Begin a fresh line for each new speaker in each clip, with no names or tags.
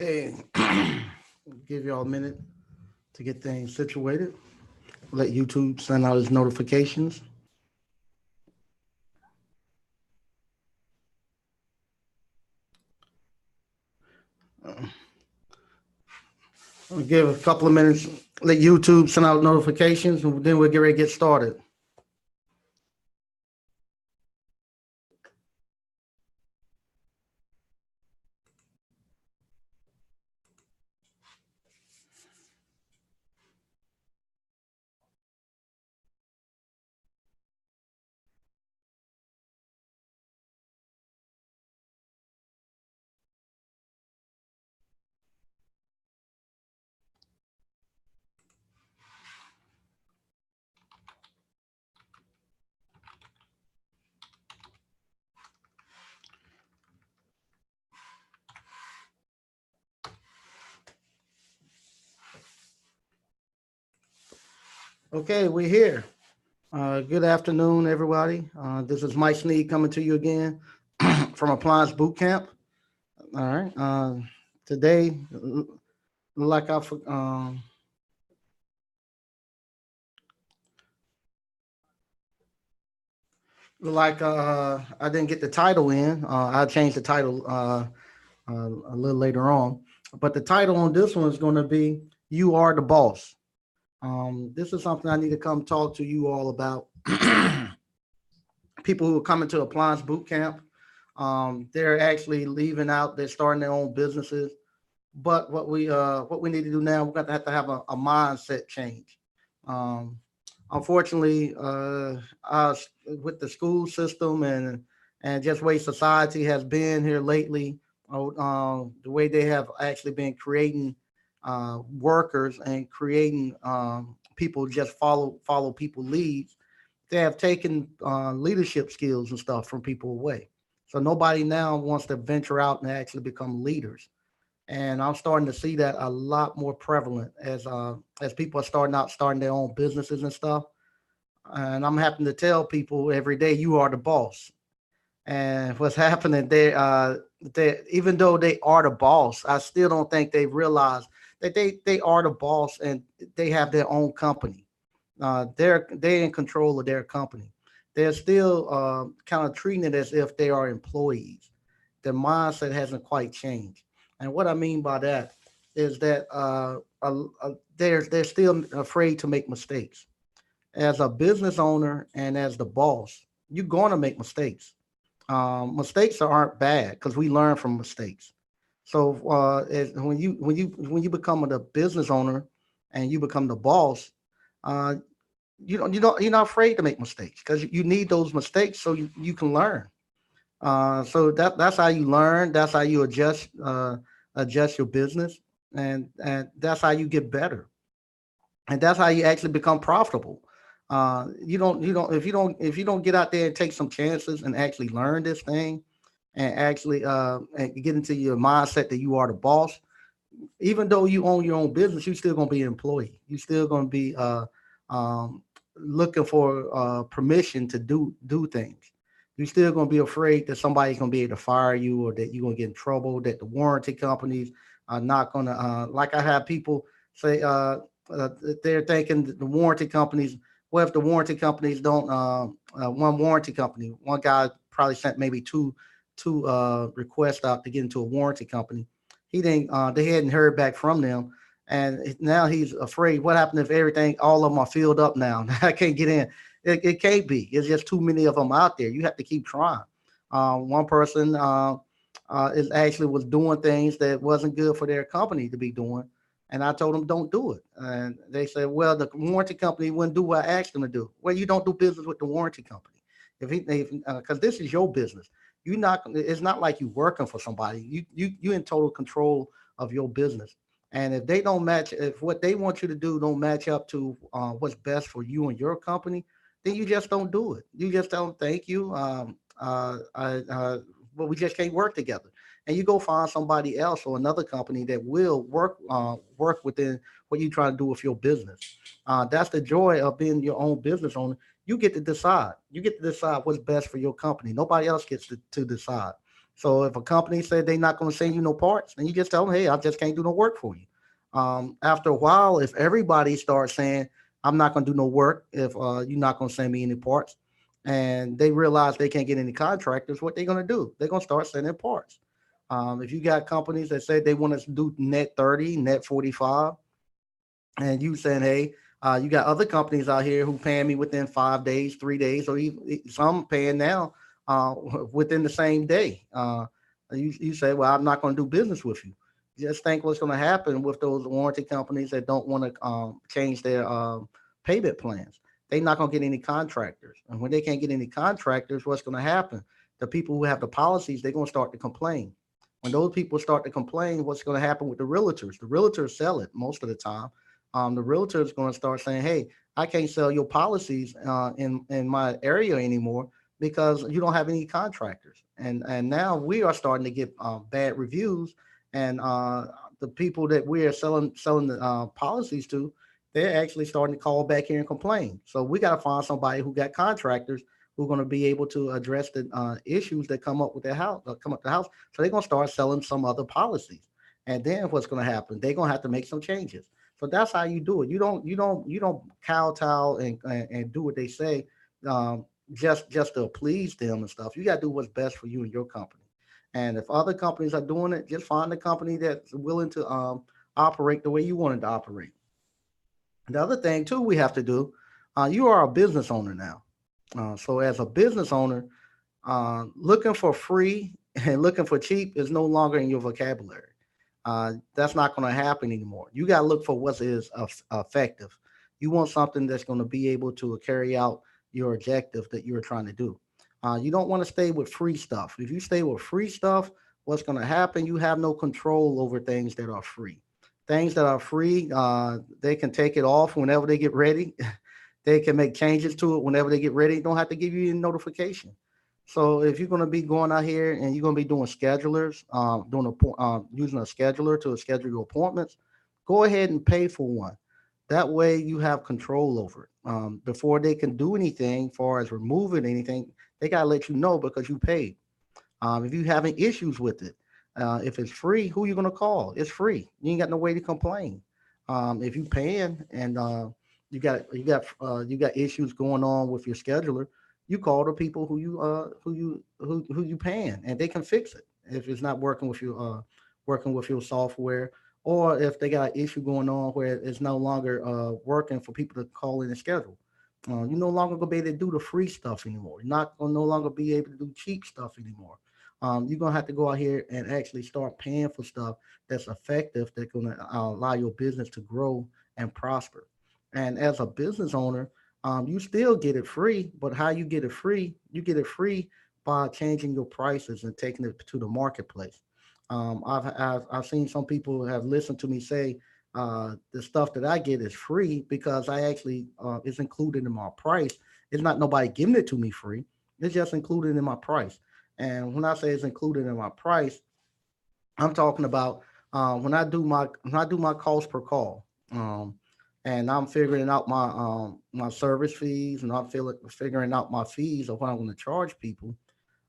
Okay, give y'all a minute to get things situated. Let YouTube send out its notifications. We'll give a couple of minutes, let YouTube send out notifications, and then we'll get ready to get started. Okay, we're here. Good afternoon, everybody. This is Mike Sneed coming to you again from Appliance Bootcamp. All right. Today, like I didn't get the title in. I'll change the title a little later on. But the title on this one is going to be "You Are the Boss." This is something I need to come talk to you all about. People who are coming to Appliance Boot Camp, they're actually leaving out. They're starting their own businesses. But what we need to do now, we're going to have a mindset change. Um, Unfortunately, us with the school system and just way society has been here lately, the way they have actually been creating workers and creating people just follow people leads. They have taken leadership skills and stuff from people away. So nobody now wants to venture out and actually become leaders. And I'm starting to see that a lot more prevalent as people are starting their own businesses and stuff. And I'm having to tell people every day, you are the boss. And what's happening, they even though they are the boss, I still don't think they realize that they are the boss and they have their own company. They're in control of their company. They're still kind of treating it as if they are employees. Their mindset hasn't quite changed. And what I mean by that is that they're still afraid to make mistakes. As a business owner and as the boss, you're going to make mistakes. Mistakes aren't bad because we learn from mistakes. So when you become the business owner and you become the boss, uh, you're not afraid to make mistakes because you need those mistakes so you can learn. So that's how you learn. That's how you adjust your business, and that's how you get better, and that's how you actually become profitable. You don't if you don't get out there and take some chances and actually learn this thing and actually and get into your mindset that you are the boss. Even though you own your own business, you're still gonna be an employee. You're still gonna be um, looking for permission to do things. You're still gonna be afraid that somebody's gonna be able to fire you or that you're gonna get in trouble. That the warranty companies are not gonna like I have people say they're thinking that the warranty companies. Well, if the warranty companies don't, one warranty company, one guy probably sent maybe two requests out to get into a warranty company. He didn't. They hadn't heard back from them, and now he's afraid. What happened if everything, all of them are filled up now? I can't get in. It can't be. It's just too many of them out there. You have to keep trying. One person is actually was doing things that wasn't good for their company to be doing, and I told them don't do it. And they said, well, the warranty company wouldn't do what I asked them to do. Well, you don't do business with the warranty company because this is your business. You not it's not like you working for somebody. You in total control of your business. And if they don't match, if what they want you to do don't match up to what's best for you and your company, then you just don't do it. You just don't. Thank you. But we just can't work together. And you go find somebody else or another company that will work within what you try to do with your business. That's the joy of being your own business owner. You get to decide. You get to decide what's best for your company. Nobody else gets to decide. So if a company said they're not going to send you no parts, then you just tell them, hey, I just can't do no work for you. After a while, if everybody starts saying, I'm not going to do no work if you're not going to send me any parts, and they realize they can't get any contractors, what they're going to do? They're going to start sending parts. If you got companies that say they want us to do net 30, net 45, and you saying, hey, you got other companies out here who paying me within 5 days, 3 days, or even some paying now uh, within the same day. You say, well, I'm not going to do business with you. Just think what's going to happen with those warranty companies that don't want to change their payment plans. They're not going to get any contractors. And when they can't get any contractors, what's going to happen? The people who have the policies, they're going to start to complain. When those people start to complain, what's going to happen with the realtors? The realtors sell it most of the time. The realtor is going to start saying, "Hey, I can't sell your policies in my area anymore because you don't have any contractors." And now we are starting to get bad reviews, and the people that we are selling the policies to, they're actually starting to call back here and complain. So we got to find somebody who got contractors who are going to be able to address the issues that come up with their house, come up the house. So they're going to start selling some other policies, and then what's going to happen? They're going to have to make some changes. So that's how you do it. You don't kowtow and do what they say just to please them and stuff. You got to do what's best for you and your company. And if other companies are doing it, just find a company that's willing to operate the way you want it to operate. The other thing too we have to do, you are a business owner now. So as a business owner, looking for free and looking for cheap is no longer in your vocabulary. That's not going to happen anymore. You got to look for what is effective. You want something that's going to be able to carry out your objective that you're trying to do. You don't want to stay with free stuff. If you stay with free stuff, what's going to happen? You have no control over things that are free. Things that are free, they can take it off whenever they get ready. They can make changes to it whenever they get ready. Don't have to give you a notification. So if you're going to be going out here and you're going to be doing schedulers, using a scheduler to schedule your appointments, go ahead and pay for one. That way you have control over it. Before they can do anything, far as removing anything, they gotta let you know because you paid. If you having issues with it, if it's free, who you gonna call? It's free. You ain't got no way to complain. If you paying and you got issues going on with your scheduler, you call the people who you paying, and they can fix it if it's not working with your software, or if they got an issue going on where it's no longer working for people to call in and schedule. You're no longer gonna be able to do the free stuff anymore. You're not gonna no longer be able to do cheap stuff anymore. You're gonna have to go out here and actually start paying for stuff that's effective, that's gonna allow your business to grow and prosper. And as a business owner, you still get it free, but how you get it free? You get it free by changing your prices and taking it to the marketplace. I've seen some people have listened to me say the stuff that I get is free because I actually it's included in my price. It's not nobody giving it to me free. It's just included in my price. And when I say it's included in my price, I'm talking about when I do my cost per call, and I'm figuring out my service fees, and figuring out my fees of what I'm going to charge people.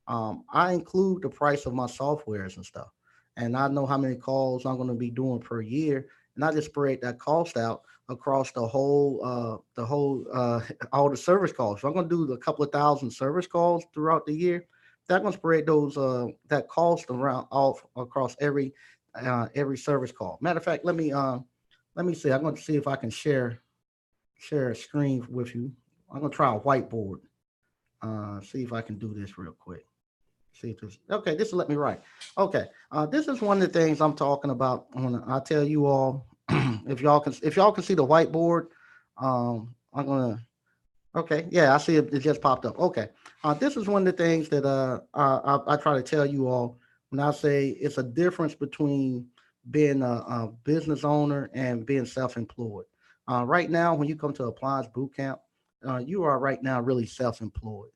I include the price of my softwares and stuff, and I know how many calls I'm going to be doing per year, and I just spread that cost out across all the service calls. So I'm going to do a couple of thousand service calls throughout the year. That's going to spread those that cost around off across every service call. Matter of fact, let me see. I'm going to see if I can share a screen with you. I'm going to try a whiteboard. See if I can do this real quick. See if this. Okay, this will let me write. Okay, this is one of the things I'm talking about when I tell you all. If y'all can see the whiteboard, I'm gonna. Okay, yeah, I see it. It just popped up. Okay, this is one of the things that I try to tell you all when I say it's a difference between being a business owner and being self-employed. Right now, when you come to Appliance Bootcamp, you are right now really self-employed.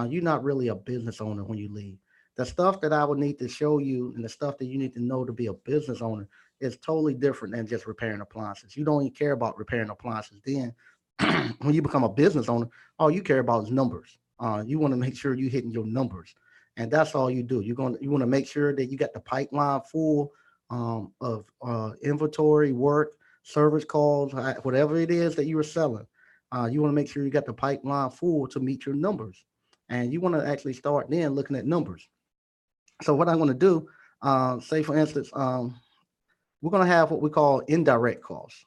You're not really a business owner when you leave. The stuff that I would need to show you and the stuff that you need to know to be a business owner is totally different than just repairing appliances. You don't even care about repairing appliances then. When you become a business owner, all you care about is numbers. You want to make sure you're hitting your numbers. and that's all you do. You want to make sure that you got the pipeline full of inventory, work, service calls, whatever it is that you are selling. You want to make sure you got the pipeline full to meet your numbers, and you want to actually start then looking at numbers. So what I'm going to do, say for instance, we're going to have what we call indirect costs.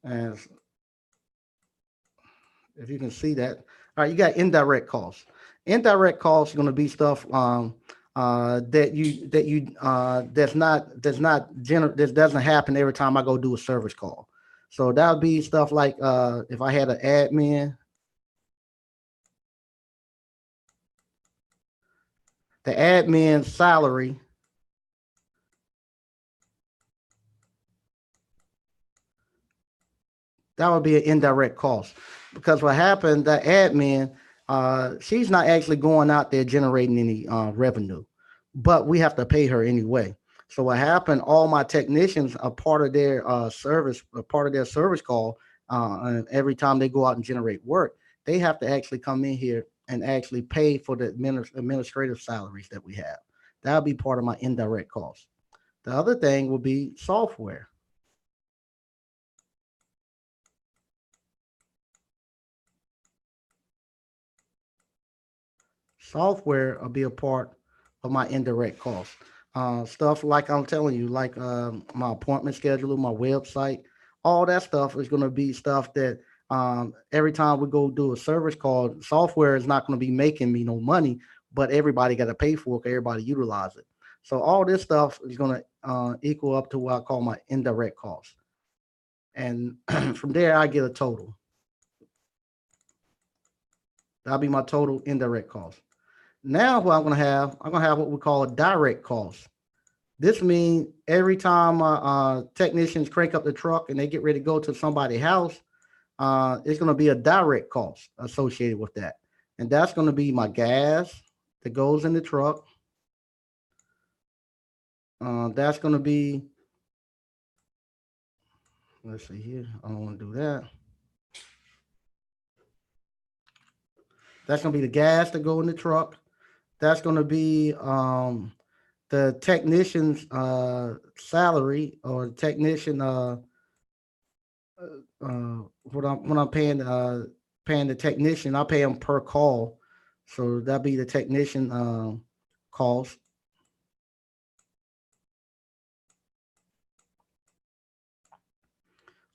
And if you can see that, all right, you got indirect costs. Indirect costs are going to be stuff that doesn't happen every time I go do a service call. So that would be stuff like if I had an admin, the admin salary, that would be an indirect cost, because what happened, the admin, she's not actually going out there generating any revenue, but we have to pay her anyway. So what happened, all my technicians are part of their service, a part of their service call, and every time they go out and generate work, they have to actually come in here and actually pay for the administrative salaries that we have. That'll be part of my indirect cost. The other thing will be software. Software will be a part of my indirect costs. Stuff like I'm telling you, like my appointment scheduler, my website, all that stuff is going to be stuff that every time we go do a service call, software is not going to be making me no money, but everybody got to pay for it. 'Cause everybody utilize it. So all this stuff is going to equal up to what I call my indirect costs. And from there, I get a total. That'll be my total indirect cost. Now what I'm gonna have what we call a direct cost. This means every time technicians crank up the truck and they get ready to go to somebody's house, it's gonna be a direct cost associated with that, and that's gonna be my gas that goes in the truck. That's gonna be, let's see here. I don't want to do that. That's gonna be the gas that go in the truck. That's gonna be the technician's salary, or technician when I'm paying the technician, I pay him per call, so that'd be the technician cost.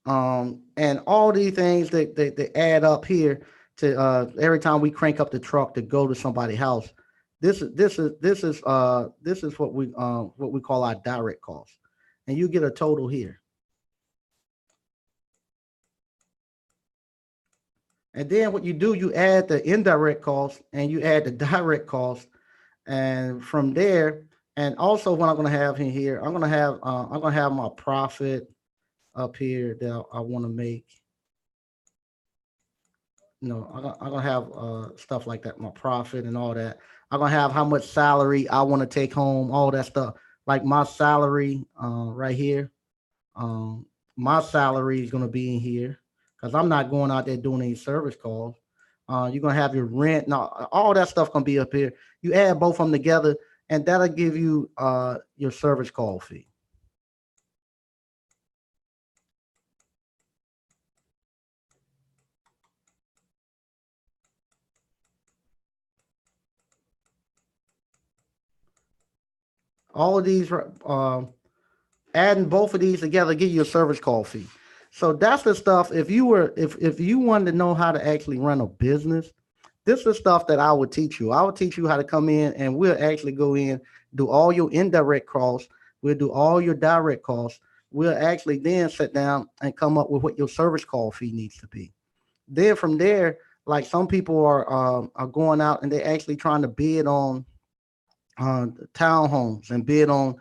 And all these things that add up here to every time we crank up the truck to go to somebody's house. This is what we call our direct cost, and you get a total here. And then what you do, you add the indirect cost and you add the direct cost, and from there, and also what I'm going to have in here, I'm going to have my profit up here that I want to make. I'm gonna have stuff like that, my profit and all that. I'm gonna have how much salary I want to take home, all that stuff. Like my salary right here. Um, my salary is gonna be in here because I'm not going out there doing any service calls. You're gonna have your rent, now all that stuff gonna be up here. You add both of them together, and that'll give you your service call fee. All of these adding both of these together give you a service call fee. So that's the stuff. If you wanted to know how to actually run a business, this is stuff that I would teach you. I would teach you how to come in, and we'll actually go in, do all your indirect costs, we'll do all your direct costs. We'll actually then sit down and come up with what your service call fee needs to be. Then from there, like some people are going out and they're actually trying to bid on townhomes and bid on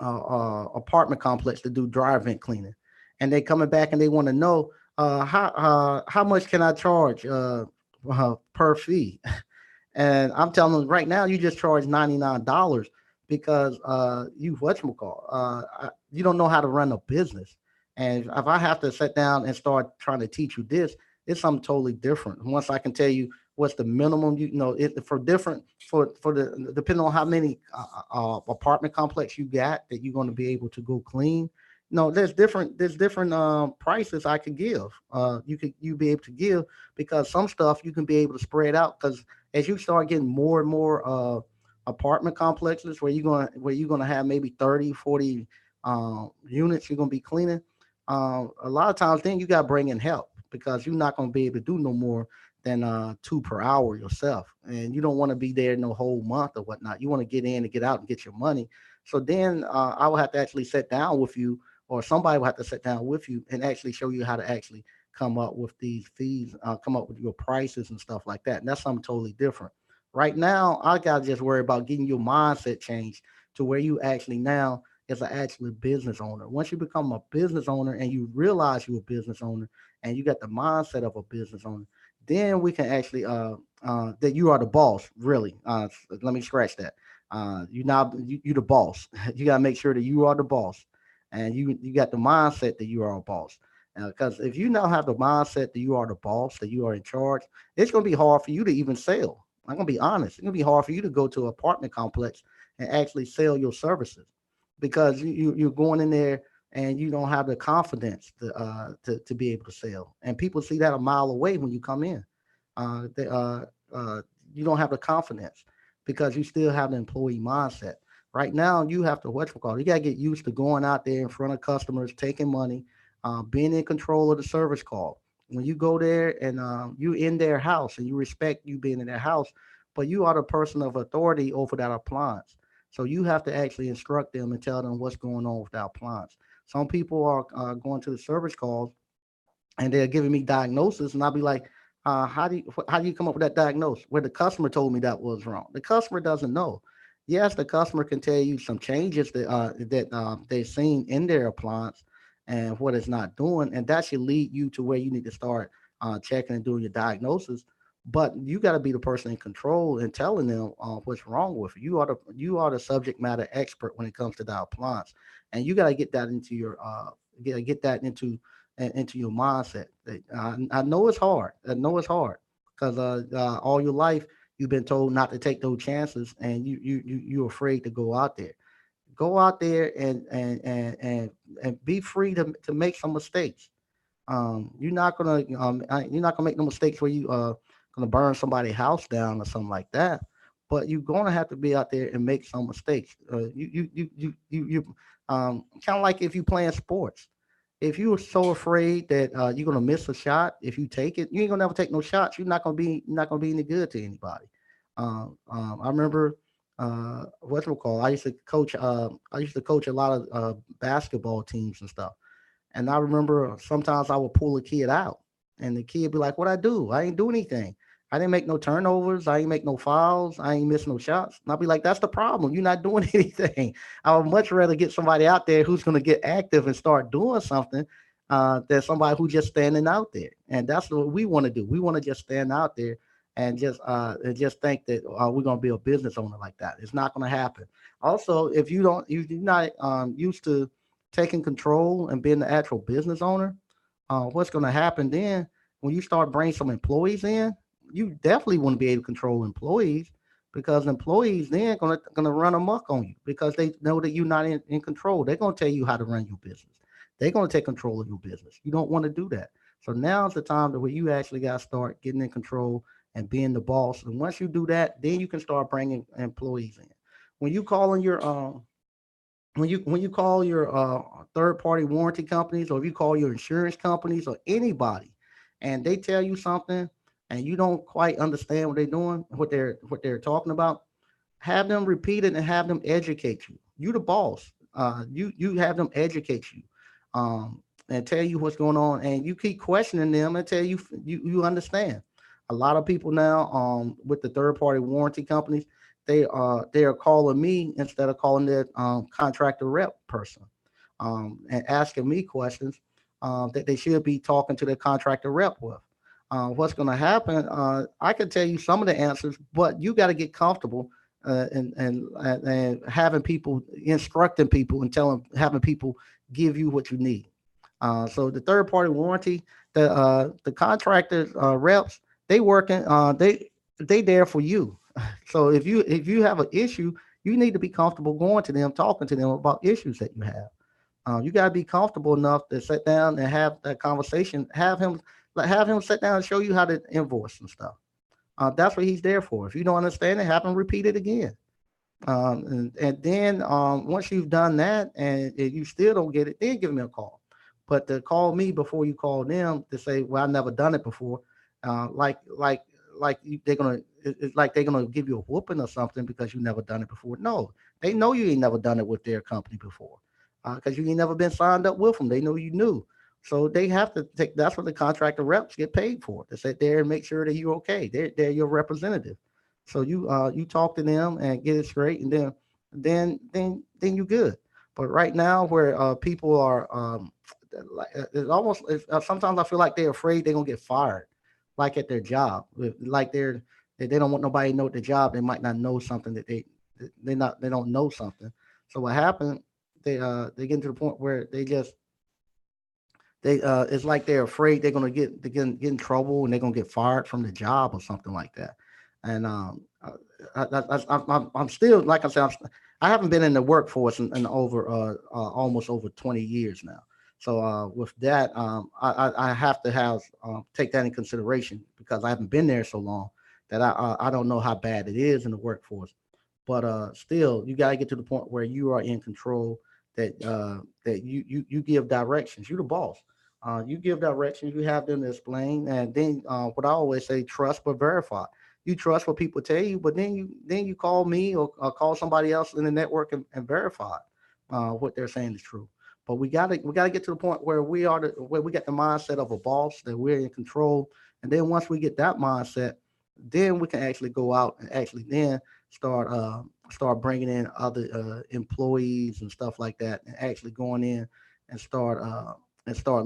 apartment complex to do dry vent cleaning, and they coming back and they want to know how much can I charge per fee. And I'm telling them right now, you just charge $99 because you whatchamacall, you don't know how to run a business. And if I have to sit down and start trying to teach you this, it's something totally different. Once I can tell you what's the minimum, it for different for the depending on how many apartment complex you got that you're going to be able to go clean. No, there's different prices I could give. You be able to give because some stuff you can be able to spread out because as you start getting more and more apartment complexes where you're gonna have maybe 30, 40 units you're gonna be cleaning. A lot of times then you got to bring in help because you're not gonna be able to do no more than two per hour yourself, and you don't want to be there no whole month or whatnot. You want to get in and get out and get your money. So then I will have to actually sit down with you, or somebody will have to sit down with you and actually show you how to actually come up with these fees, come up with your prices and stuff like that. And that's something totally different. Right now, I gotta just worry about getting your mindset changed to where you actually now is an actual business owner. Once you become a business owner and you realize you're a business owner and you got the mindset of a business owner, then we can actually that you are the boss. Really, let me scratch that. You the boss. You gotta make sure that you are the boss, and you got the mindset that you are a boss. Because if you now have the mindset that you are the boss, that you are in charge, it's gonna be hard for you to even sell. I'm gonna be honest. It's gonna be hard for you to go to an apartment complex and actually sell your services because you're going in there and you don't have the confidence to be able to sell. And people see that a mile away when you come in. They, you don't have the confidence because you still have the employee mindset. Right now, you have to what you call. You gotta get used to going out there in front of customers, taking money, being in control of the service call. When you go there and you in their house and you respect you being in their house, but you are the person of authority over that appliance. So you have to actually instruct them and tell them what's going on with that appliance. Some people are going to the service calls and they're giving me diagnosis, and I'll be like, how do you come up with that diagnosis? Where the customer told me that was wrong. The customer doesn't know. Yes, the customer can tell you some changes that they've seen in their appliance and what it's not doing, and that should lead you to where you need to start checking and doing your diagnosis. But you got to be the person in control and telling them what's wrong with it. You are the subject matter expert when it comes to that appliance, and you got to get that into your get that into your mindset. I know it's hard. I know it's hard because all your life you've been told not to take those chances, and you're afraid to go out there. Go out there and be free to make some mistakes. You're not gonna make no mistakes where you gonna burn somebody's house down or something like that. But you're gonna have to be out there and make some mistakes. Kind of like if you playing sports. If you are so afraid that you're gonna miss a shot, if you take it, you ain't gonna never take no shots. You're not gonna be any good to anybody. I remember what's it called? I used to coach. I used to coach a lot of basketball teams and stuff. And I remember sometimes I would pull a kid out, and the kid be like, "What I do? I ain't do anything. I didn't make no turnovers. I ain't make no fouls. I ain't miss no shots." And I'll be like, "That's the problem. You're not doing anything." I would much rather get somebody out there who's going to get active and start doing something than somebody who just standing out there. And that's what we want to do. We want to just stand out there and just think that we're going to be a business owner like that. It's not going to happen. Also, if you're not used to taking control and being the actual business owner, what's going to happen then when you start bringing some employees in? You definitely want to be able to control employees because employees then gonna run amok on you because they know that you're not in control. They're gonna tell you how to run your business. They're gonna take control of your business. You don't want to do that. So now's the time where you actually got to start getting in control and being the boss. And once you do that, then you can start bringing employees in. When you call in your when you call your third party warranty companies or if you call your insurance companies or anybody and they tell you something and you don't quite understand what they're doing, what they're talking about, have them repeat it and have them educate you. You the boss. You have them educate you, and tell you what's going on, and you keep questioning them until you understand. A lot of people now, with the third party warranty companies, they are calling me instead of calling their contractor rep person, and asking me questions that they should be talking to their contractor rep with. What's going to happen? I can tell you some of the answers, but you got to get comfortable and having people instructing people and telling having people give you what you need. So the third party warranty, the contractors reps, they working they there for you. So if you have an issue, you need to be comfortable going to them, talking to them about issues that you have. You got to be comfortable enough to sit down and have that conversation. Have him sit down and show you how to invoice and stuff. That's what he's there for. If you don't understand it, have him repeat it again. And then once you've done that and if you still don't get it, then give me a call. But to call me before you call them to say, "Well, I've never done it before," uh, like like they're gonna it's like they're gonna give you a whooping or something because you never done it before. No, they know you ain't never done it with their company before because you ain't never been signed up with them. They know you knew. So they have to take. That's what the contractor reps get paid for. To sit there and make sure that you're okay. They're your representative. So you talk to them and get it straight, and then you good. But right now, where people are, it's almost sometimes I feel like they're afraid they're gonna get fired, like at their job. Like they don't want nobody to know at the job. They might not know something that they don't know something. So what happened? They get to the point where they it's like they're afraid they're gonna get in trouble and they're gonna get fired from the job or something like that. And I'm still like I said, I haven't been in the workforce in over almost over 20 years now. So with that, I have to have take that in consideration because I haven't been there so long that I don't know how bad it is in the workforce. But still, you got to get to the point where you are in control. That you give directions. You're the boss. You give directions. You have them to explain, and then what I always say: trust but verify. You trust what people tell you, but then you call me or call somebody else in the network and verify what they're saying is true. But we gotta get to the point where where we get the mindset of a boss that we're in control, and then once we get that mindset, then we can actually go out and actually then start start bringing in other employees and stuff like that, and actually going in and start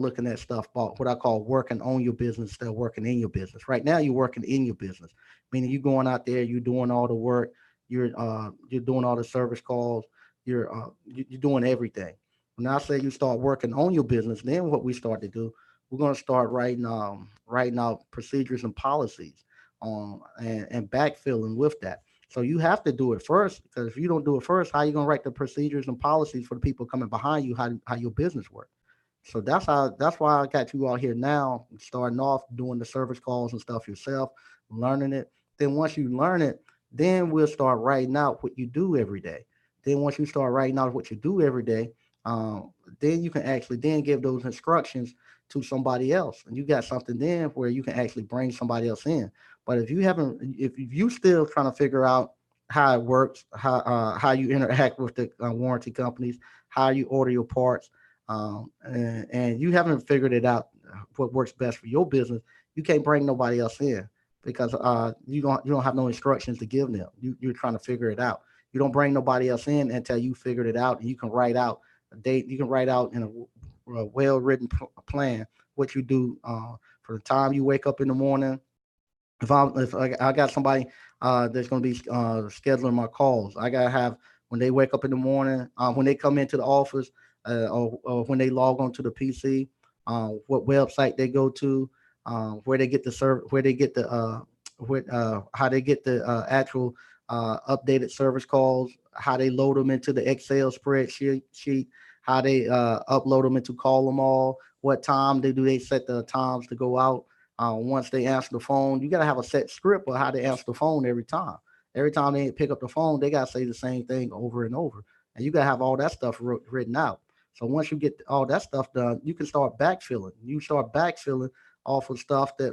looking at stuff about what I call working on your business instead of working in your business. Right now, you're working in your business, meaning you're going out there, you're doing all the work, you're doing all the service calls, you're doing everything. When I say you start working on your business, then what we start to do, we're going to start writing out procedures and policies and backfilling with that. So you have to do it first because if you don't do it first, how you gonna write the procedures and policies for the people coming behind you? How your business works? So that's why I got you out here now, starting off doing the service calls and stuff yourself, learning it. Then once you learn it, then we'll start writing out what you do every day. Then once you start writing out what you do every day, then you can actually then give those instructions to somebody else, and you got something then where you can actually bring somebody else in. But if you still trying to figure out how it works, how you interact with the warranty companies, how you order your parts, and you haven't figured it out what works best for your business, you can't bring nobody else in because you don't have no instructions to give them. You're trying to figure it out. You don't bring nobody else in until you figured it out, and you can write out a date. You can write out in a well written plan what you do from the time you wake up in the morning. If I got somebody that's going to be scheduling my calls, I gotta have when they wake up in the morning, when they come into the office, or when they log on to the PC, what website they go to, where they get the where they get the how they get the actual updated service calls, how they load them into the Excel spreadsheet, how they upload them into Call Them All, what time they set the times to go out once they answer the phone. You got to have a set script of how they answer the phone every time. Every time they pick up the phone, they got to say the same thing over and over. And you got to have all that stuff written out. So once you get all that stuff done, you can start backfilling. You start backfilling off of stuff that,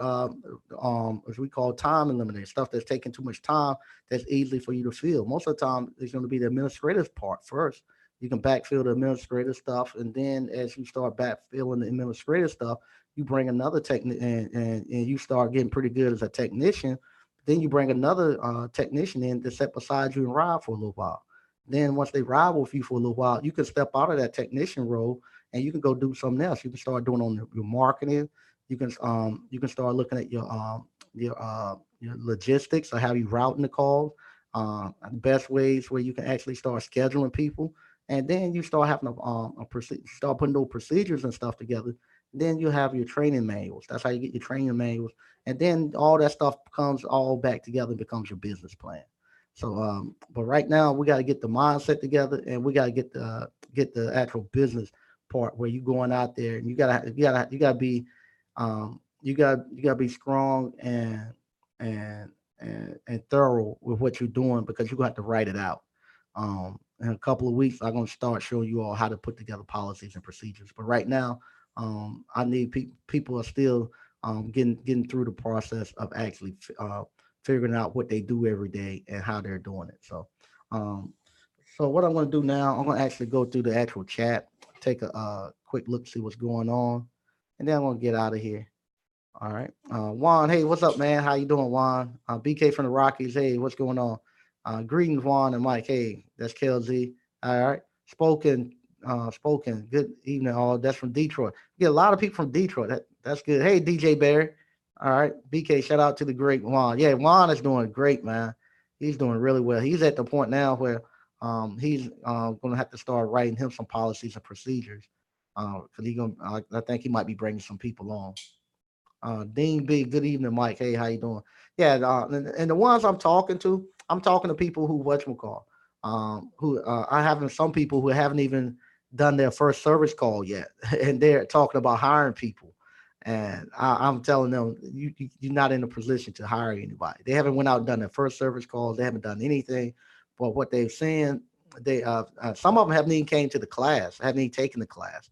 as we call time eliminated, stuff that's taking too much time that's easy for you to fill. Most of the time, it's going to be the administrative part first. You can backfill the administrative stuff, and then as you start backfilling the administrative stuff, you bring another technician and you start getting pretty good as a technician. Then you bring another technician in to sit beside you and ride for a little while. Then once they ride with you for a little while, you can step out of that technician role and you can go do something else. You can start doing on your marketing. You can start looking at your logistics or how you routing the calls. The best ways where you can actually start scheduling people and then you start having start putting those procedures and stuff together. Then you have your training manuals. That's how you get your training manuals, and then all that stuff comes all back together and becomes your business plan. So, but right now we got to get the mindset together, and we got to get the actual business part where you going out there, and you gotta be, you gotta be strong and and thorough with what you're doing, because you're gonna have to write it out. In a couple of weeks, I'm gonna start showing you all how to put together policies and procedures. But right now, I need people are still getting through the process of actually figuring out what they do every day and how they're doing it. Um, so what I'm going to do now, I'm going to actually go through the actual chat, take a quick look, see what's going on, and then I'm going to get out of here. All right. Juan, hey, what's up, man? How you doing, Juan? BK from the Rockies, hey, what's going on? Greetings, Juan and Mike. Hey, that's KLZ. All right. Spoken. Good evening, all. That's from Detroit. We get a lot of people from Detroit. That's good. Hey, DJ Barry. All right. BK, shout out to the great Juan. Yeah, Juan is doing great, man. He's doing really well. He's at the point now where he's going to have to start writing him some policies and procedures. Because I think he might be bringing some people on. Dean B, good evening, Mike. Hey, how you doing? Yeah, and the ones I'm talking to people who whatchamacall, who I haven't some people who haven't even done their first service call yet, and they're talking about hiring people, and I'm telling them you're not in a position to hire anybody. They haven't went out and done their first service calls. They haven't done anything, but what they've seen, they some of them haven't even came to the class, haven't even taken the class.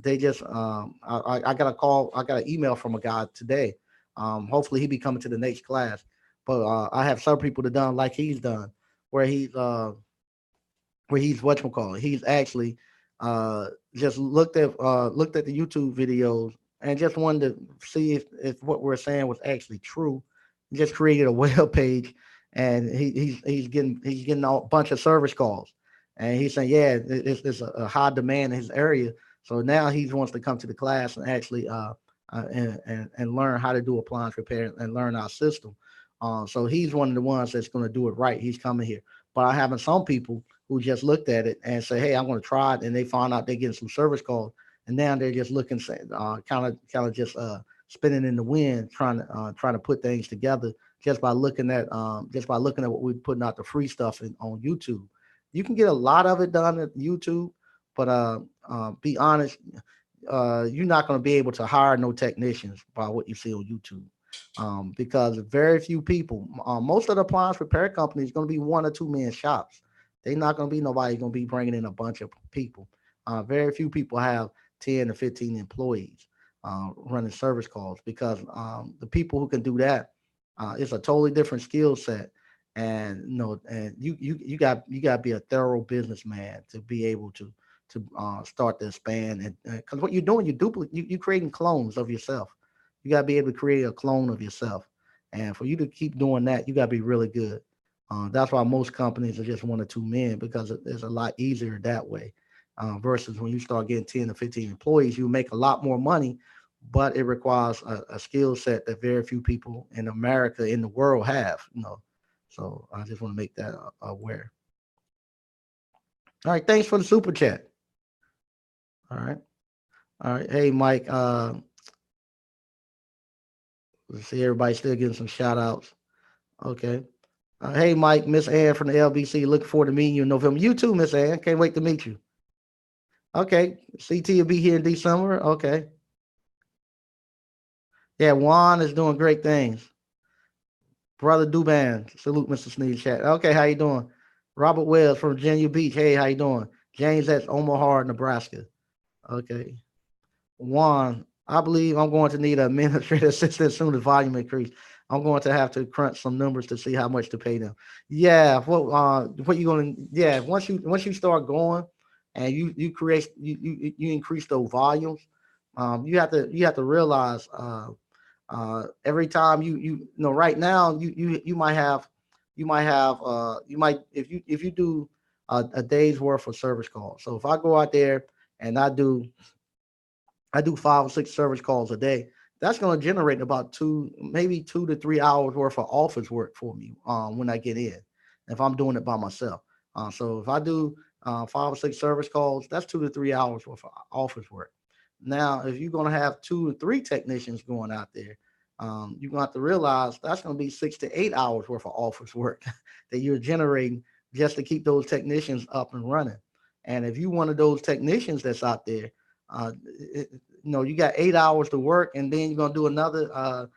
They just I got a call, I got an email from a guy today. Hopefully he be coming to the next class. But I have some people that done like he's done, where he's whatchamacallit. He's actually just looked at the YouTube videos and just wanted to see if what we're saying was actually true. He just created a web page, and he's getting a bunch of service calls, and he's saying, yeah, it's a high demand in his area. So now he wants to come to the class and actually and learn how to do appliance repair and learn our system. So he's one of the ones that's going to do it right. He's coming here. But I have some people who just looked at it and say, "Hey, I'm going to try it," and they found out they're getting some service calls, and now they're just looking, kind of just spinning in the wind, trying to put things together just by looking at what we're putting out the free stuff on YouTube. You can get a lot of it done at YouTube, but be honest, you're not going to be able to hire no technicians by what you see on YouTube. Because very few people, most of the appliance repair companies, going to be 1 or 2 man shops. They're not going to be nobody going to be bringing in a bunch of people. Very few people have 10 to 15 employees running service calls, because the people who can do that, it's a totally different skill set. And and you got to be a thorough businessman to be able to start to expand. And because what you're doing, you creating clones of yourself. You got to be able to create a clone of yourself. And for you to keep doing that, you got to be really good. That's why most companies are just 1 or 2 men, because it's a lot easier that way. Versus when you start getting 10 to 15 employees, you make a lot more money, but it requires a skill set that very few people in America, in the world, have. So I just want to make that aware. All right. Thanks for the super chat. All right. All right. Hey, Mike. Let's see. Everybody still getting some shout outs. Okay. Hey, Mike, Miss Ann from the LBC. Looking forward to meeting you in November. You too, Miss Ann. Can't wait to meet you. Okay. CT will be here in December. Okay. Yeah, Juan is doing great things. Brother Duban. Salute, Mr. Sneeze Chat. Okay, how you doing? Robert Wells from Virginia Beach. Hey, how you doing? James at Omaha, Nebraska. Okay. Juan, I believe I'm going to need an administrative assistant soon as volume increase. I'm going to have to crunch some numbers to see how much to pay them. Yeah, what you going to, yeah, once you start going and you increase those volumes, you have to realize every time right now you might if you do a day's worth of service calls. So if I go out there and I do 5 or 6 service calls a day. That's going to generate about maybe 2 to 3 hours worth of office work for me when I get in, if I'm doing it by myself. So if I do 5 or 6 service calls, that's 2 to 3 hours worth of office work. Now, if you're going to have 2 or 3 technicians going out there, you're going to have to realize that's going to be 6 to 8 hours worth of office work that you're generating just to keep those technicians up and running. And if you one of those technicians that's out there, you got 8 hours to work, and then you're going to do another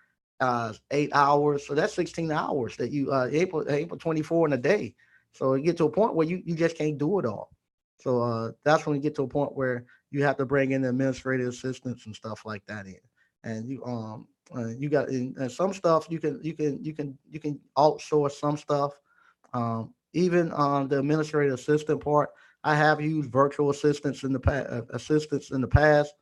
8 hours. So that's 16 hours that you able 24 in a day. So you get to a point where you just can't do it all. So that's when you get to a point where you have to bring in the administrative assistants and stuff like that in. And you got and some stuff you can outsource some stuff. Even on the administrative assistant part, I have used virtual assistants in the past.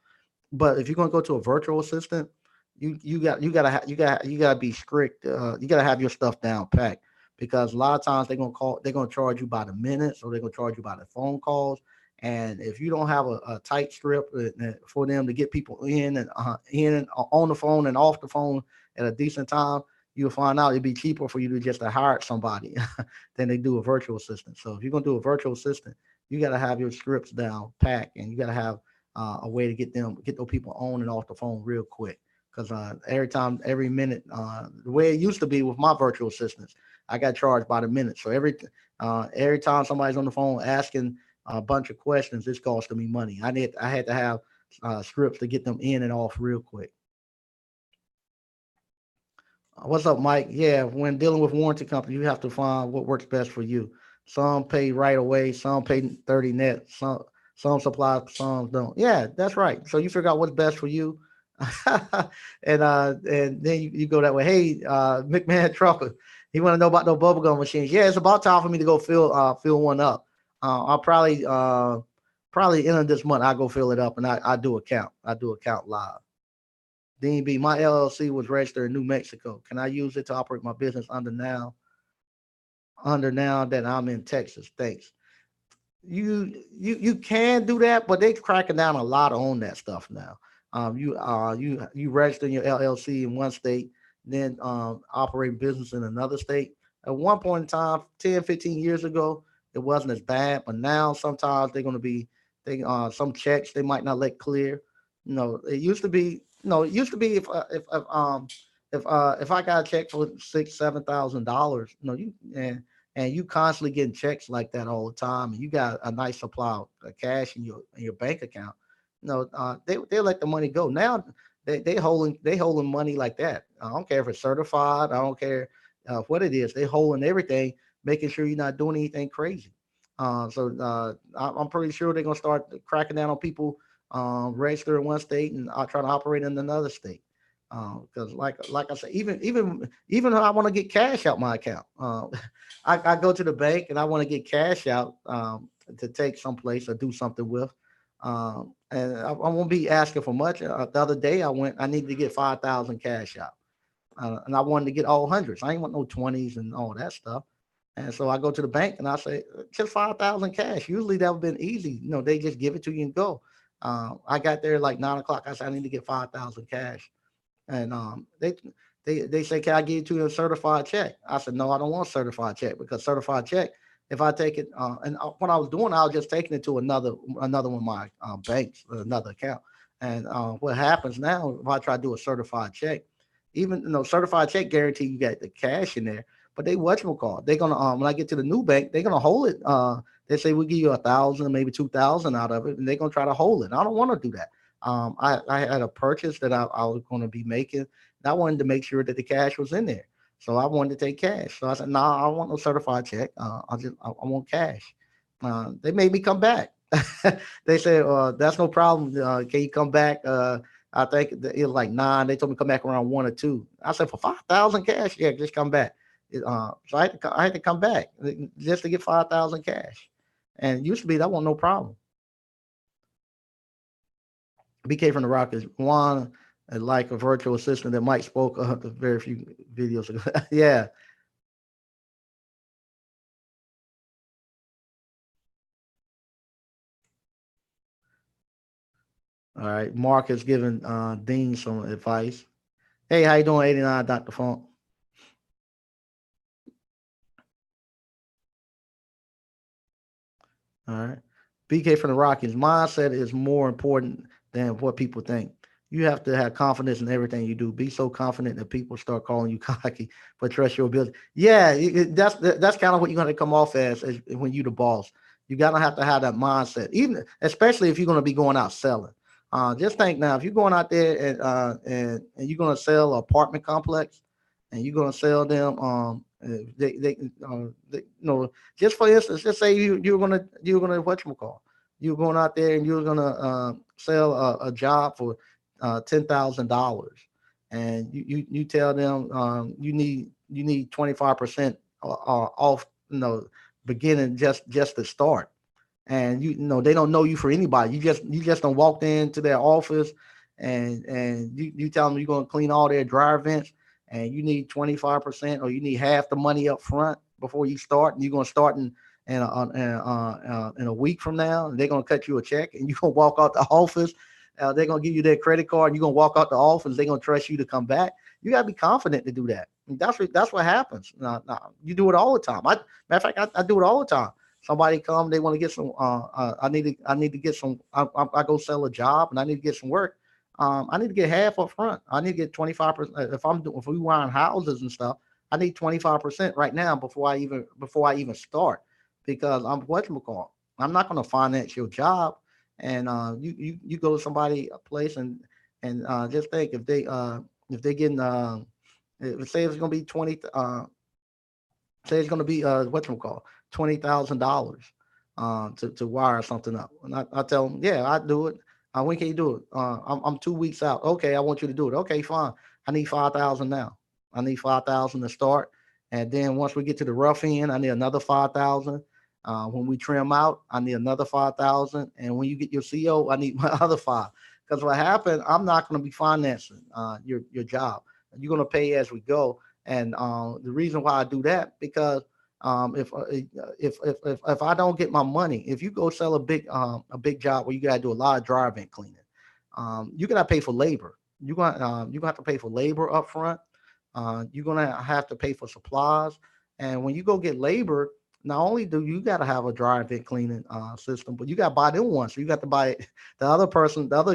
But if you're going to go to a virtual assistant, you gotta be strict. You gotta have your stuff down packed, because a lot of times they're gonna charge you by the minutes, or they're gonna charge you by the phone calls. And if you don't have a tight strip for them to get people in and on the phone and off the phone at a decent time, you'll find out it'd be cheaper for you to just to hire somebody than they do a virtual assistant. So if you're gonna do a virtual assistant, you gotta have your scripts down packed, and you gotta have a way to get those people on and off the phone real quick. Because every minute, the way it used to be with my virtual assistants, I got charged by the minute. So every time somebody's on the phone asking a bunch of questions, it's costing me money. I had to have scripts to get them in and off real quick. What's up, Mike? Yeah, when dealing with warranty company, you have to find what works best for you. Some pay right away, some pay 30 net, some supply, some don't. Yeah, that's right. So you figure out what's best for you. And then you go that way. Hey, McMahon Trucker, he want to know about those bubblegum machines. Yeah, it's about time for me to go fill one up. I'll probably end of this month. I go fill it up, and I do account. I do account live. Dean B, my LLC was registered in New Mexico. Can I use it to operate my business under now that I'm in Texas? Thanks. You can do that, but they cracking down a lot on that stuff now. You register your LLC in one state, then operate business in another state. At one point in time, 10, 15 years ago, it wasn't as bad, but now sometimes they're going to be they some checks they might not let clear. It used to be it used to be if I got a check for 6, 7 thousand dollars, and you constantly getting checks like that all the time, and you got a nice supply of cash in your bank account. They let the money go. Now they holding money like that. I don't care if it's certified. I don't care what it is. They holding everything, making sure you're not doing anything crazy. I'm pretty sure they're gonna start cracking down on people register in one state and try to operate in another state. Because like I said, even though I want to get cash out my account, I go to the bank and I want to get cash out to take someplace or do something with. And I won't be asking for much. The other day I needed to get 5,000 cash out, and I wanted to get all hundreds. I ain't want no 20s and all that stuff. And so I go to the bank and I say, just 5,000 cash. Usually that would have been easy. They just give it to you and go. I got there like 9 o'clock. I said, I need to get 5,000 cash. And they say, can I give it to you a certified check? I said, no, I don't want a certified check, because certified check, if I take it, and what I was doing, I was just taking it to another one of my banks, another account. And what happens now, if I try to do a certified check, even certified check guarantee you got the cash in there, but they whatchamacallit, they're gonna when I get to the new bank, they're gonna hold it. They say we give you 1,000, maybe 2,000 out of it, and they're gonna try to hold it. I don't want to do that. I had a purchase that I was going to be making, and I wanted to make sure that the cash was in there. So I wanted to take cash. So I said, no, I don't want no certified check. I want cash. They made me come back. They said, that's no problem. Can you come back? I think it was like 9. They told me to come back around 1 or 2. I said, for 5,000 cash, yeah, just come back. So I had to come back just to get 5,000 cash. And it used to be that wasn't no problem. BK from the Rockets, Juan, like a virtual assistant that Mike spoke of a very few videos ago. Yeah. All right. Mark is giving Dean some advice. Hey, how you doing, 89 Dr. Funk? All right. BK from the Rockies. Mindset is more important than what people think. You have to have confidence in everything you do. Be so confident that people start calling you cocky, but trust your ability. Yeah, that's kind of what you're going to come off as when you the boss. You gotta have to have that mindset, even especially if you're going to be going out selling. Just think now, if you're going out there and you're going to sell an apartment complex, and you're going to sell them, just for instance, just say you're gonna whatchamacall, you're going out there and you're gonna sell a job for $10,000, and you tell them you need 25% off, beginning just to start, and they don't know you for anybody. You just don't walked into their office, and you tell them you're going to clean all their dryer vents, and you need 25%, or you need half the money up front before you start, and you're going to start in a week from now, and they're going to cut you a check, and you're going to walk out the office. They're going to give you their credit card, and you're going to walk out the office. They're going to trust you to come back. You got to be confident to do that. And that's what happens. You do it all the time. Matter of fact, I do it all the time. Somebody come, they want to get some. I need to get some. I go sell a job, and I need to get some work. I need to get half up front. I need to get 25%. If we want houses and stuff, I need 25% right now before I even start, because I'm whatchamacallit. I'm not going to finance your job, and you go to somebody a place, and just think, if they getting say it's going to be 20, say it's going to be whatchamacallit, $20,000 to wire something up. And I tell them, yeah, I do it. When can you do it? I'm 2 weeks out. Okay, I want you to do it. Okay, fine. I need 5,000 now. I need 5,000 to start, and then once we get to the rough end, I need another 5,000. When we trim out, I need another 5,000, and when you get your CO, I need my other five. Because what happened, I'm not going to be financing your job. You're going to pay as we go, and the reason why I do that, because if I don't get my money, if you go sell a big job where you gotta do a lot of dry vent cleaning, you gotta pay for labor. You gonna have to pay for labor up front. You're gonna have to pay for supplies, and when you go get labor, not only do you gotta have a dry vent cleaning system, but you gotta buy them one. So you got to buy it. The other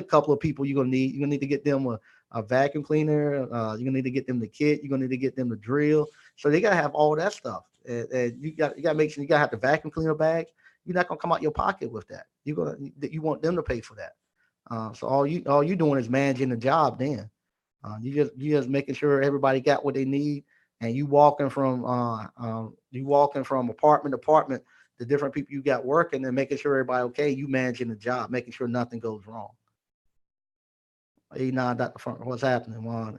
couple of people you're gonna need to get them a vacuum cleaner. You're gonna need to get them the kit. You're gonna need to get them the drill. So they gotta have all that stuff, and you gotta make sure you gotta have the vacuum cleaner bags. You're not gonna come out your pocket with that. You want them to pay for that. So all you doing is managing the job. Then you just making sure everybody got what they need, and you walking from apartment to apartment, the different people you got working, and making sure everybody okay. You managing the job, making sure nothing goes wrong. E9 Dr. Front, what's happening, Juan?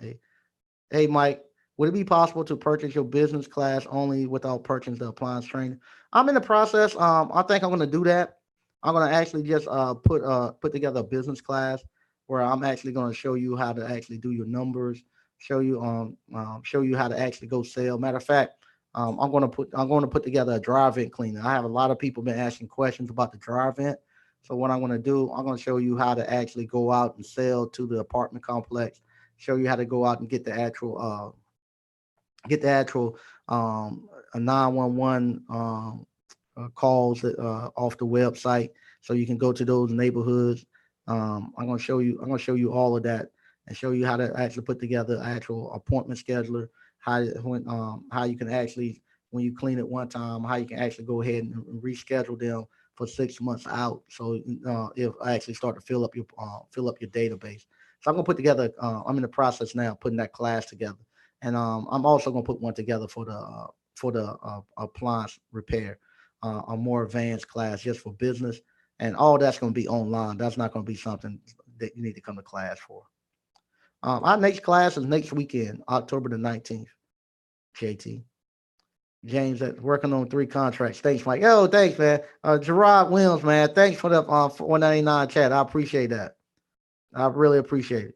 Hey, Mike, would it be possible to purchase your business class only without purchasing the appliance training? I'm in the process. I think I'm going to do that. I'm going to actually just put together a business class where I'm actually going to show you how to actually do your numbers, show you how to actually go sell. Matter of fact, I'm going to put together a dry vent cleaner. I have a lot of people been asking questions about the dry vent. So what I'm going to do, I'm going to show you how to actually go out and sell to the apartment complex. Show you how to go out and get the actual a 911 calls off the website, so you can go to those neighborhoods. I'm going to show you all of that, and show you how to actually put together an actual appointment scheduler. How you can actually, when you clean it one time, how you can actually go ahead and reschedule them for 6 months out. So if I actually start to fill up your database. So I'm gonna put together. I'm in the process now of putting that class together, and I'm also gonna put one together for the appliance repair, a more advanced class just for business, and all that's gonna be online. That's not gonna be something that you need to come to class for. Our next class is next weekend, October the 19th. JT. James that's working on 3 contracts. Thanks, Mike. Yo, thanks, man. Gerard Williams, man. Thanks for the 499 chat. I appreciate that. I really appreciate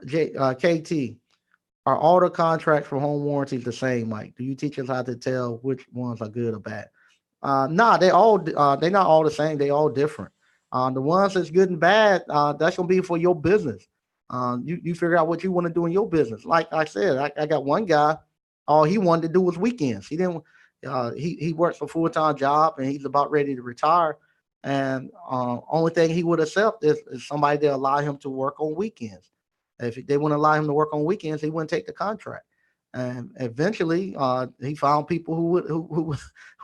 it. KT, are all the contracts for home warranties the same, Mike? Do you teach us how to tell which ones are good or bad? Nah, they're not all the same. They all different. The ones that's good and bad, that's gonna be for your business. You figure out what you want to do in your business. Like I said, I got one guy. All he wanted to do was weekends. He didn't. He works a full-time job and he's about ready to retire. And only thing he would accept is somebody that allow him to work on weekends. If they wouldn't allow him to work on weekends, he wouldn't take the contract. And eventually, he found people who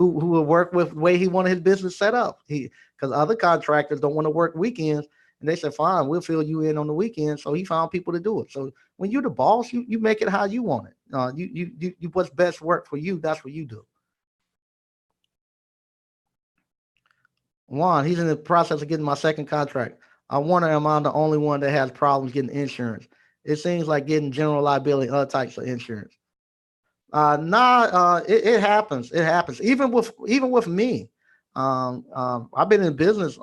would work with the way he wanted his business set up. Because other contractors don't want to work weekends, and they said, "Fine, we'll fill you in on the weekends." So he found people to do it. So when you're the boss, you make it how you want it. You what's best work for you. That's what you do. Juan, he's in the process of getting my second contract. I wonder, am I the only one that has problems getting insurance? It seems like getting general liability and other types of insurance. Nah, it happens. It happens. Even with me. I've been in business